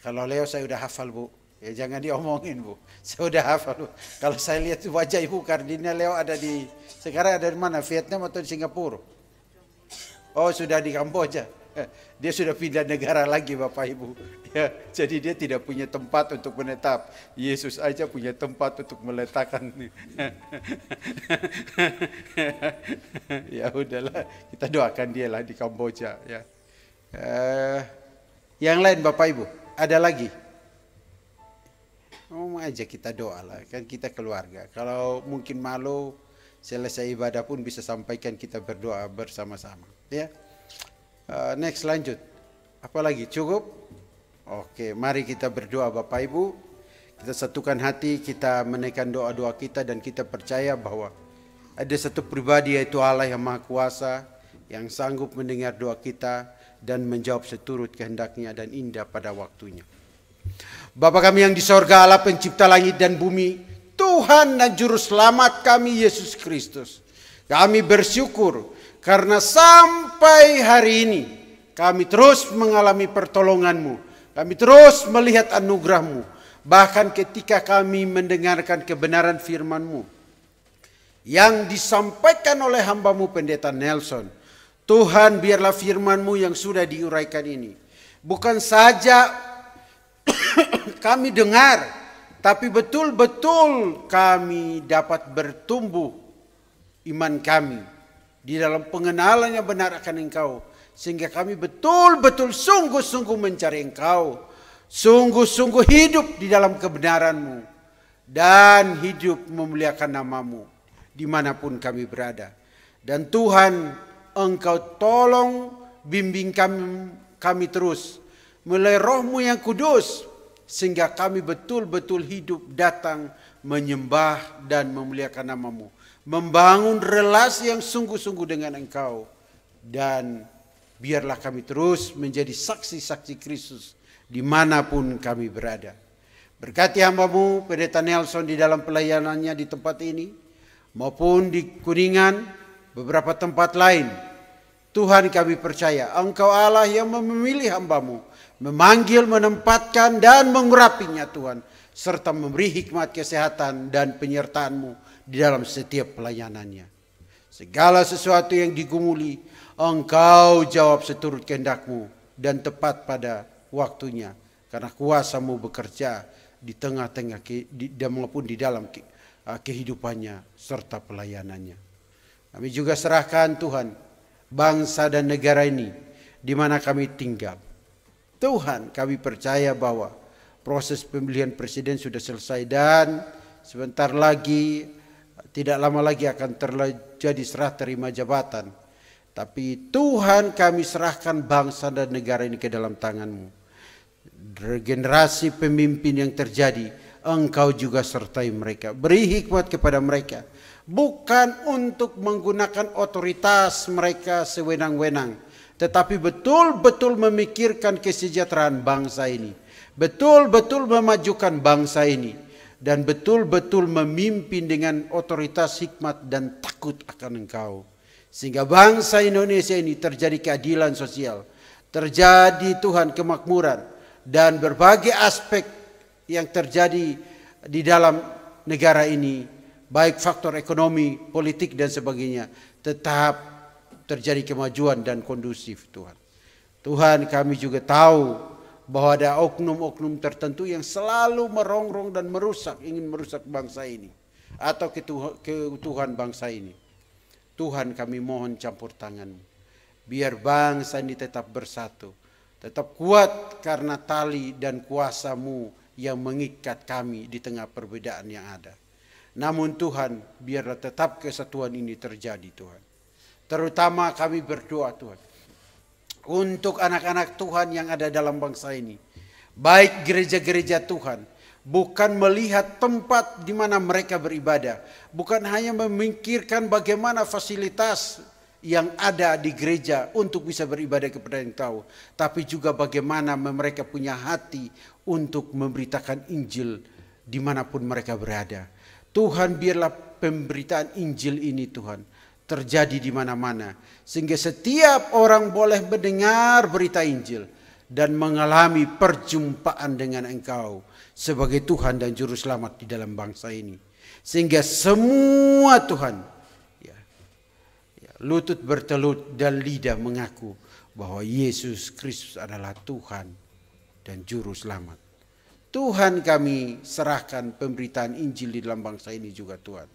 Kalau Leo saya udah hafal Bu. Ya jangan diomongin Bu, saya udah hafal Bu. Kalau saya lihat wajah Ibu Kardinal Leo ada sekarang ada di mana? Vietnam atau di Singapura? Oh sudah di Kamboja. Dia sudah pindah negara lagi Bapak Ibu. Ya, jadi dia tidak punya tempat untuk menetap. Yesus aja punya tempat untuk meletakkan. Ya udahlah, kita doakan dia lah di Kamboja. Ya. Yang lain Bapak Ibu, ada lagi? Aja kita doa lah, kan kita keluarga. Kalau mungkin malu selesai ibadah pun bisa sampaikan, kita berdoa bersama-sama. Ya. Next, lanjut. Apalagi cukup? Oke, mari kita berdoa Bapak Ibu. Kita satukan hati, kita menaikkan doa-doa kita, dan kita percaya bahwa ada satu pribadi yaitu Allah yang Maha Kuasa yang sanggup mendengar doa kita dan menjawab seturut kehendaknya dan indah pada waktunya. Bapa kami yang di sorga, Allah pencipta langit dan bumi, Tuhan dan Juru Selamat kami Yesus Kristus, Kami bersyukur karena sampai hari ini kami terus mengalami pertolongan-Mu. Kami terus melihat anugerah-Mu. Bahkan ketika kami mendengarkan kebenaran firman-Mu yang disampaikan oleh hamba-Mu Pendeta Nelson. Tuhan, biarlah firman-Mu yang sudah diuraikan ini bukan saja kami dengar, tapi betul-betul kami dapat bertumbuh iman kami di dalam pengenalan yang benar akan Engkau, sehingga kami betul-betul sungguh-sungguh mencari Engkau, sungguh-sungguh hidup di dalam kebenaran-Mu dan hidup memuliakan nama-Mu dimanapun kami berada. Dan Tuhan, Engkau tolong bimbing kami terus melalui Roh-Mu yang kudus, sehingga kami betul-betul hidup datang menyembah dan memuliakan nama-Mu, membangun relasi yang sungguh-sungguh dengan Engkau, dan biarlah kami terus menjadi saksi-saksi Kristus dimanapun kami berada. Berkati hamba-Mu Pendeta Nelson di dalam pelayanannya di tempat ini maupun di Kuningan, beberapa tempat lain. Tuhan, kami percaya Engkau Allah yang memilih hamba-Mu, memanggil, menempatkan dan mengurapinya Tuhan, serta memberi hikmat kesehatan dan penyertaan-Mu di dalam setiap pelayanannya. Segala sesuatu yang digumuli Engkau jawab seturut kehendak-Mu dan tepat pada waktunya, karena kuasa-Mu bekerja di tengah-tengah maupun di dalam kehidupannya serta pelayanannya. Kami juga serahkan Tuhan bangsa dan negara ini di mana kami tinggal. Tuhan, kami percaya bahwa proses pemilihan presiden sudah selesai dan sebentar lagi, tidak lama lagi akan terjadi serah terima jabatan. Tapi Tuhan, kami serahkan bangsa dan negara ini ke dalam tangan-Mu. Regenerasi pemimpin yang terjadi, Engkau juga sertai mereka. Beri hikmat kepada mereka, bukan untuk menggunakan otoritas mereka sewenang-wenang, tetapi betul-betul memikirkan kesejahteraan bangsa ini, betul-betul memajukan bangsa ini, dan betul-betul memimpin dengan otoritas, hikmat, dan takut akan Engkau. Sehingga bangsa Indonesia ini terjadi keadilan sosial, terjadi Tuhan kemakmuran, dan berbagai aspek yang terjadi di dalam negara ini, baik faktor ekonomi, politik dan sebagainya, tetap terjadi kemajuan dan kondusif Tuhan. Tuhan, kami juga tahu bahwa ada oknum-oknum tertentu yang selalu merongrong dan merusak, ingin merusak bangsa ini atau keutuhan bangsa ini. Tuhan, kami mohon campur tangan-Mu, biar bangsa ini tetap bersatu, tetap kuat karena tali dan kuasa-Mu yang mengikat kami di tengah perbedaan yang ada. Namun Tuhan, biarlah tetap kesatuan ini terjadi Tuhan. Terutama kami berdoa Tuhan untuk anak-anak Tuhan yang ada dalam bangsa ini, baik gereja-gereja Tuhan, bukan melihat tempat di mana mereka beribadah, bukan hanya memikirkan bagaimana fasilitas yang ada di gereja untuk bisa beribadah kepada Engkau, tapi juga bagaimana mereka punya hati untuk memberitakan Injil dimanapun mereka berada. Tuhan, biarlah pemberitaan Injil ini Tuhan terjadi di mana-mana, sehingga setiap orang boleh mendengar berita Injil dan mengalami perjumpaan dengan Engkau sebagai Tuhan dan Juru Selamat di dalam bangsa ini. Sehingga semua Tuhan, lutut bertelut dan lidah mengaku bahwa Yesus Kristus adalah Tuhan dan Juru Selamat. Tuhan, kami serahkan pemberitaan Injil di dalam bangsa ini juga Tuhan.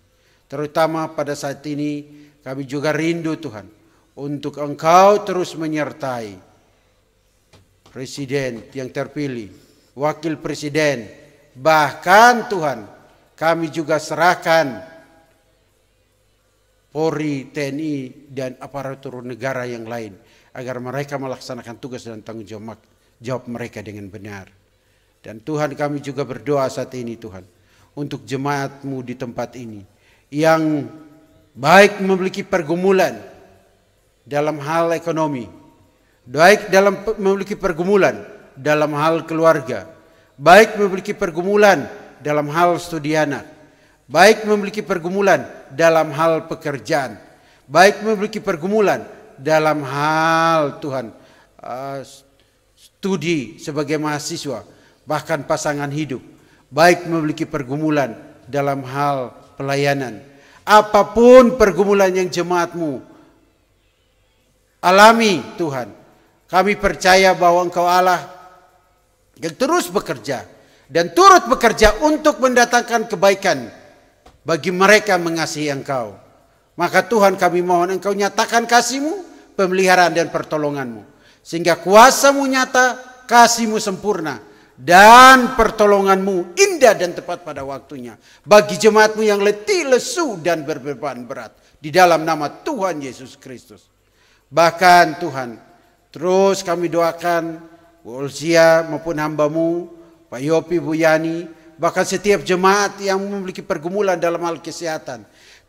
Terutama pada saat ini kami juga rindu Tuhan untuk Engkau terus menyertai Presiden yang terpilih, Wakil Presiden, bahkan Tuhan kami juga serahkan Polri, TNI, dan aparatur negara yang lain agar mereka melaksanakan tugas dan tanggung jawab mereka dengan benar. Dan Tuhan, kami juga berdoa saat ini Tuhan untuk jemaat-Mu di tempat ini yang baik memiliki pergumulan dalam hal ekonomi, baik dalam memiliki pergumulan dalam hal keluarga, baik memiliki pergumulan dalam hal studi anak, baik memiliki pergumulan dalam hal pekerjaan, baik memiliki pergumulan dalam hal Tuhan studi sebagai mahasiswa, bahkan pasangan hidup, baik memiliki pergumulan dalam hal pelayanan. Apapun pergumulan yang jemaatmu alami Tuhan, kami percaya bahwa Engkau Allah yang terus bekerja dan turut bekerja untuk mendatangkan kebaikan bagi mereka mengasihi Engkau. Maka Tuhan, kami mohon Engkau nyatakan kasih-Mu, pemeliharaan dan pertolongan-Mu, sehingga kuasa-Mu nyata, kasih-Mu sempurna, dan pertolongan-Mu indah dan tepat pada waktunya bagi jemaat-Mu yang letih, lesu, dan berbeban berat, di dalam nama Tuhan Yesus Kristus. Bahkan Tuhan, terus kami doakan Bu Olsia maupun hamba-Mu, Pak Yopi, Bu Yani, bahkan setiap jemaat yang memiliki pergumulan dalam hal kesehatan.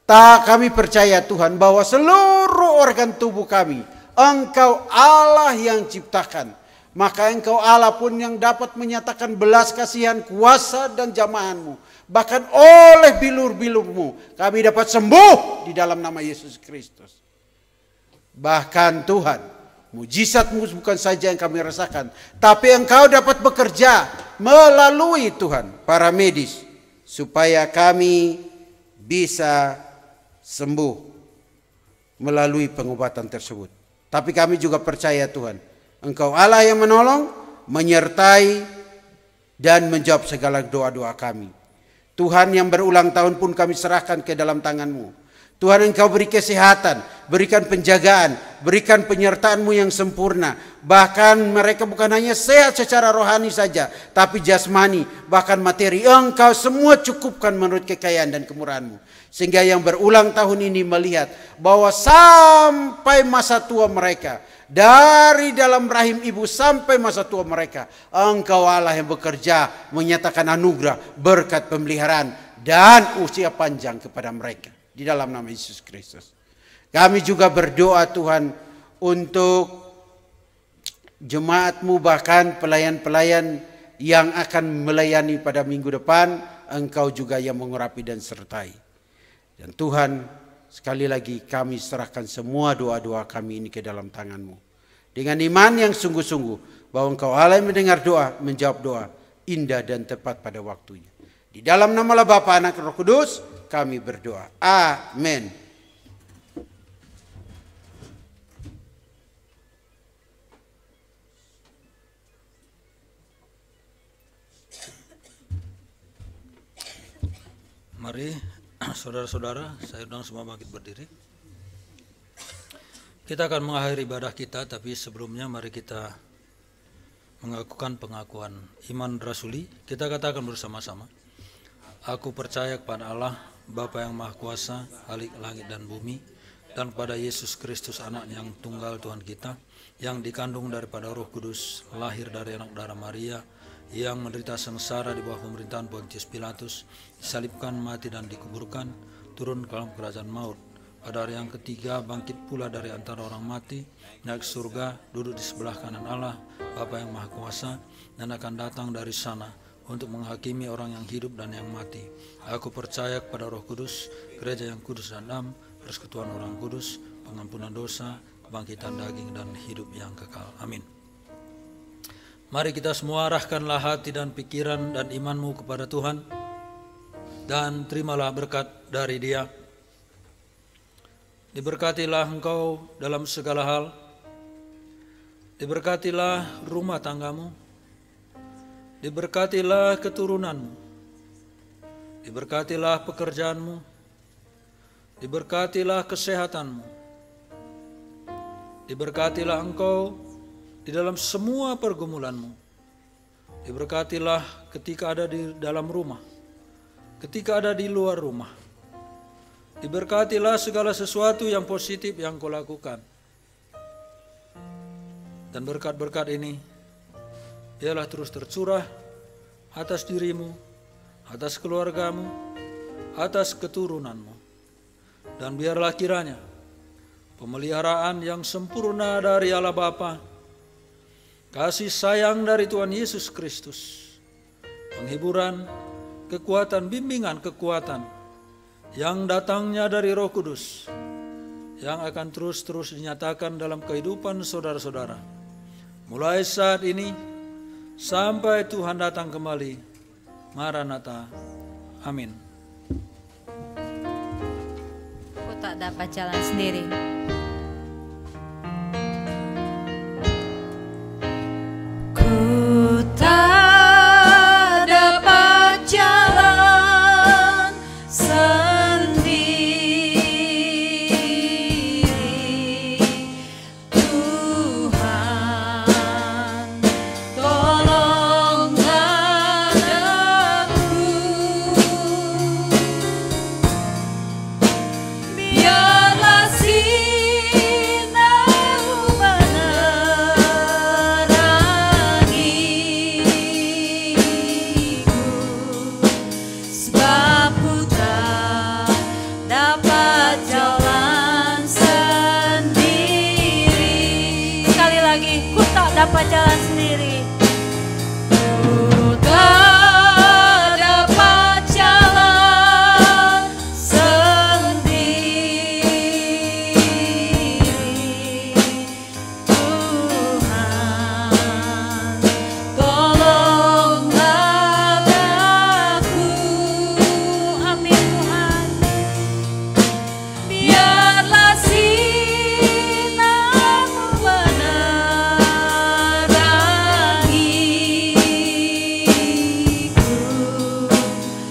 Kami percaya Tuhan bahwa seluruh organ tubuh kami, Engkau Allah yang ciptakan. Maka Engkau Allah pun yang dapat menyatakan belas kasihan, kuasa dan jamahan-Mu. Bahkan oleh bilur-bilur-Mu kami dapat sembuh di dalam nama Yesus Kristus. Bahkan Tuhan, mujizat-Mu bukan saja yang kami rasakan, tapi Engkau dapat bekerja melalui Tuhan para medis, supaya kami bisa sembuh melalui pengobatan tersebut. Tapi kami juga percaya Tuhan, Engkau Allah yang menolong, menyertai, dan menjawab segala doa-doa kami. Tuhan, yang berulang tahun pun kami serahkan ke dalam tangan-Mu. Tuhan, Engkau beri kesehatan, berikan penjagaan, berikan penyertaan-Mu yang sempurna. Bahkan mereka bukan hanya sehat secara rohani saja, tapi jasmani, bahkan materi. Engkau semua cukupkan menurut kekayaan dan kemurahan-Mu. Sehingga yang berulang tahun ini melihat bahwa sampai masa tua mereka, dari dalam rahim ibu sampai masa tua mereka, Engkau Allah yang bekerja menyatakan anugerah, berkat, pemeliharaan, dan usia panjang kepada mereka. Di dalam nama Yesus Kristus. Kami juga berdoa Tuhan untuk jemaat-Mu, bahkan pelayan-pelayan yang akan melayani pada minggu depan. Engkau juga yang mengurapi dan sertai. Dan Tuhan, sekali lagi kami serahkan semua doa-doa kami ini ke dalam tangan-Mu. Dengan iman yang sungguh-sungguh bahwa Engkau Allah yang mendengar doa, menjawab doa, indah dan tepat pada waktunya. Di dalam nama Bapa, Anak, Roh Kudus, kami berdoa. Amin. Mari saudara-saudara, saya undang semua bangkit berdiri. Kita akan mengakhiri ibadah kita, tapi sebelumnya mari kita mengakukan pengakuan iman rasuli. Kita katakan bersama-sama. Aku percaya kepada Allah, Bapa yang Maha Kuasa, Khalik langit dan bumi, dan kepada Yesus Kristus, Anak yang tunggal Tuhan kita, yang dikandung daripada Roh Kudus, lahir dari anak darah Maria, yang menderita sengsara di bawah pemerintahan Pontius Pilatus, disalibkan, mati dan dikuburkan, turun ke dalam kerajaan maut. Pada hari yang ketiga bangkit pula dari antara orang mati, naik ke surga, duduk di sebelah kanan Allah, Bapa yang Maha Kuasa, dan akan datang dari sana untuk menghakimi orang yang hidup dan yang mati. Aku percaya kepada Roh Kudus, gereja yang kudus dan am, persekutuan orang kudus, pengampunan dosa, kebangkitan daging dan hidup yang kekal. Amin. Mari kita semua arahkanlah hati dan pikiran dan imanmu kepada Tuhan, dan terimalah berkat dari Dia. Diberkatilah engkau dalam segala hal, diberkatilah rumah tanggamu, diberkatilah keturunanmu, diberkatilah pekerjaanmu, diberkatilah kesehatanmu, diberkatilah engkau di dalam semua pergumulanmu, diberkatilah ketika ada di dalam rumah, ketika ada di luar rumah, diberkatilah segala sesuatu yang positif yang kau lakukan. Dan berkat-berkat ini biarlah terus tercurah atas dirimu, atas keluargamu, atas keturunanmu. Dan biarlah kiranya pemeliharaan yang sempurna dari Allah Bapa, kasih sayang dari Tuhan Yesus Kristus, penghiburan, kekuatan, bimbingan kekuatan yang datangnya dari Roh Kudus, yang akan terus-terus dinyatakan dalam kehidupan saudara-saudara. Mulai saat ini sampai Tuhan datang kembali. Maranatha. Amin. Aku tak dapat jalan sendiri. Ku tak dapat jalan sendiri. Tuhan, tolonglah aku. Biarlah sinarmu menerangiku, sebab ku tak dapat jalan sendiri. Sekali lagi, ku tak dapat jalan sendiri. Ku tak dapat jalan sendiri. Tuhan, tolonglah aku. Amin Tuhan. Biarlah sinarmu menerangiku,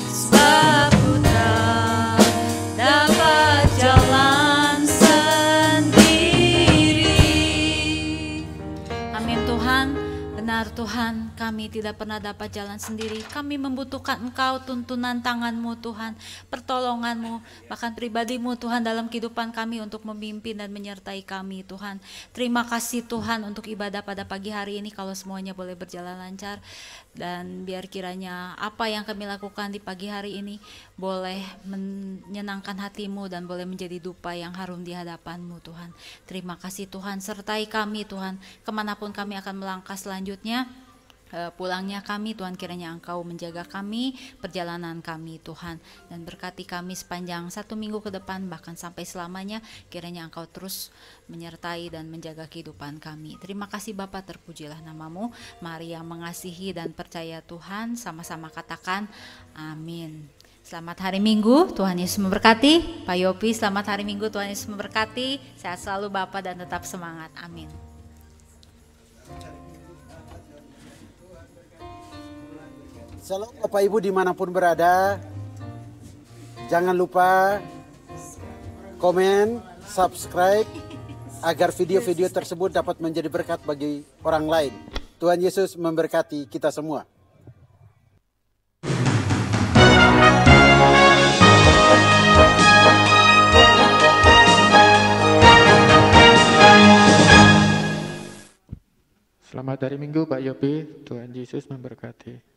sebab ku tak dapat jalan sendiri. Amin Tuhan. Benar Tuhan, kami tidak pernah dapat jalan sendiri. Kami membutuhkan Engkau, tuntunan tangan-Mu Tuhan, pertolongan-Mu, bahkan pribadi-Mu Tuhan dalam kehidupan kami untuk memimpin dan menyertai kami Tuhan. Terima kasih Tuhan untuk ibadah pada pagi hari ini, kalau semuanya boleh berjalan lancar. Dan biar kiranya apa yang kami lakukan di pagi hari ini boleh menyenangkan hati-Mu dan boleh menjadi dupa yang harum di hadapan-Mu Tuhan. Terima kasih Tuhan, sertai kami Tuhan, kemanapun kami akan melangkah selanjutnya. Pulangnya kami Tuhan, kiranya Engkau menjaga kami, perjalanan kami Tuhan, dan berkati kami sepanjang 1 minggu ke depan, bahkan sampai selamanya. Kiranya Engkau terus menyertai dan menjaga kehidupan kami. Terima kasih Bapa, terpujilah nama-Mu. Mari yang mengasihi dan percaya Tuhan sama-sama katakan amin. Selamat hari Minggu, Tuhan Yesus memberkati. Pak Yopi, selamat hari Minggu, Tuhan Yesus memberkati. Sehat selalu Bapa dan tetap semangat, amin. Shalom Bapak Ibu dimanapun berada. Jangan lupa komen, subscribe, agar video-video tersebut dapat menjadi berkat bagi orang lain. Tuhan Yesus memberkati kita semua. Selamat hari Minggu Pak Yopi, Tuhan Yesus memberkati.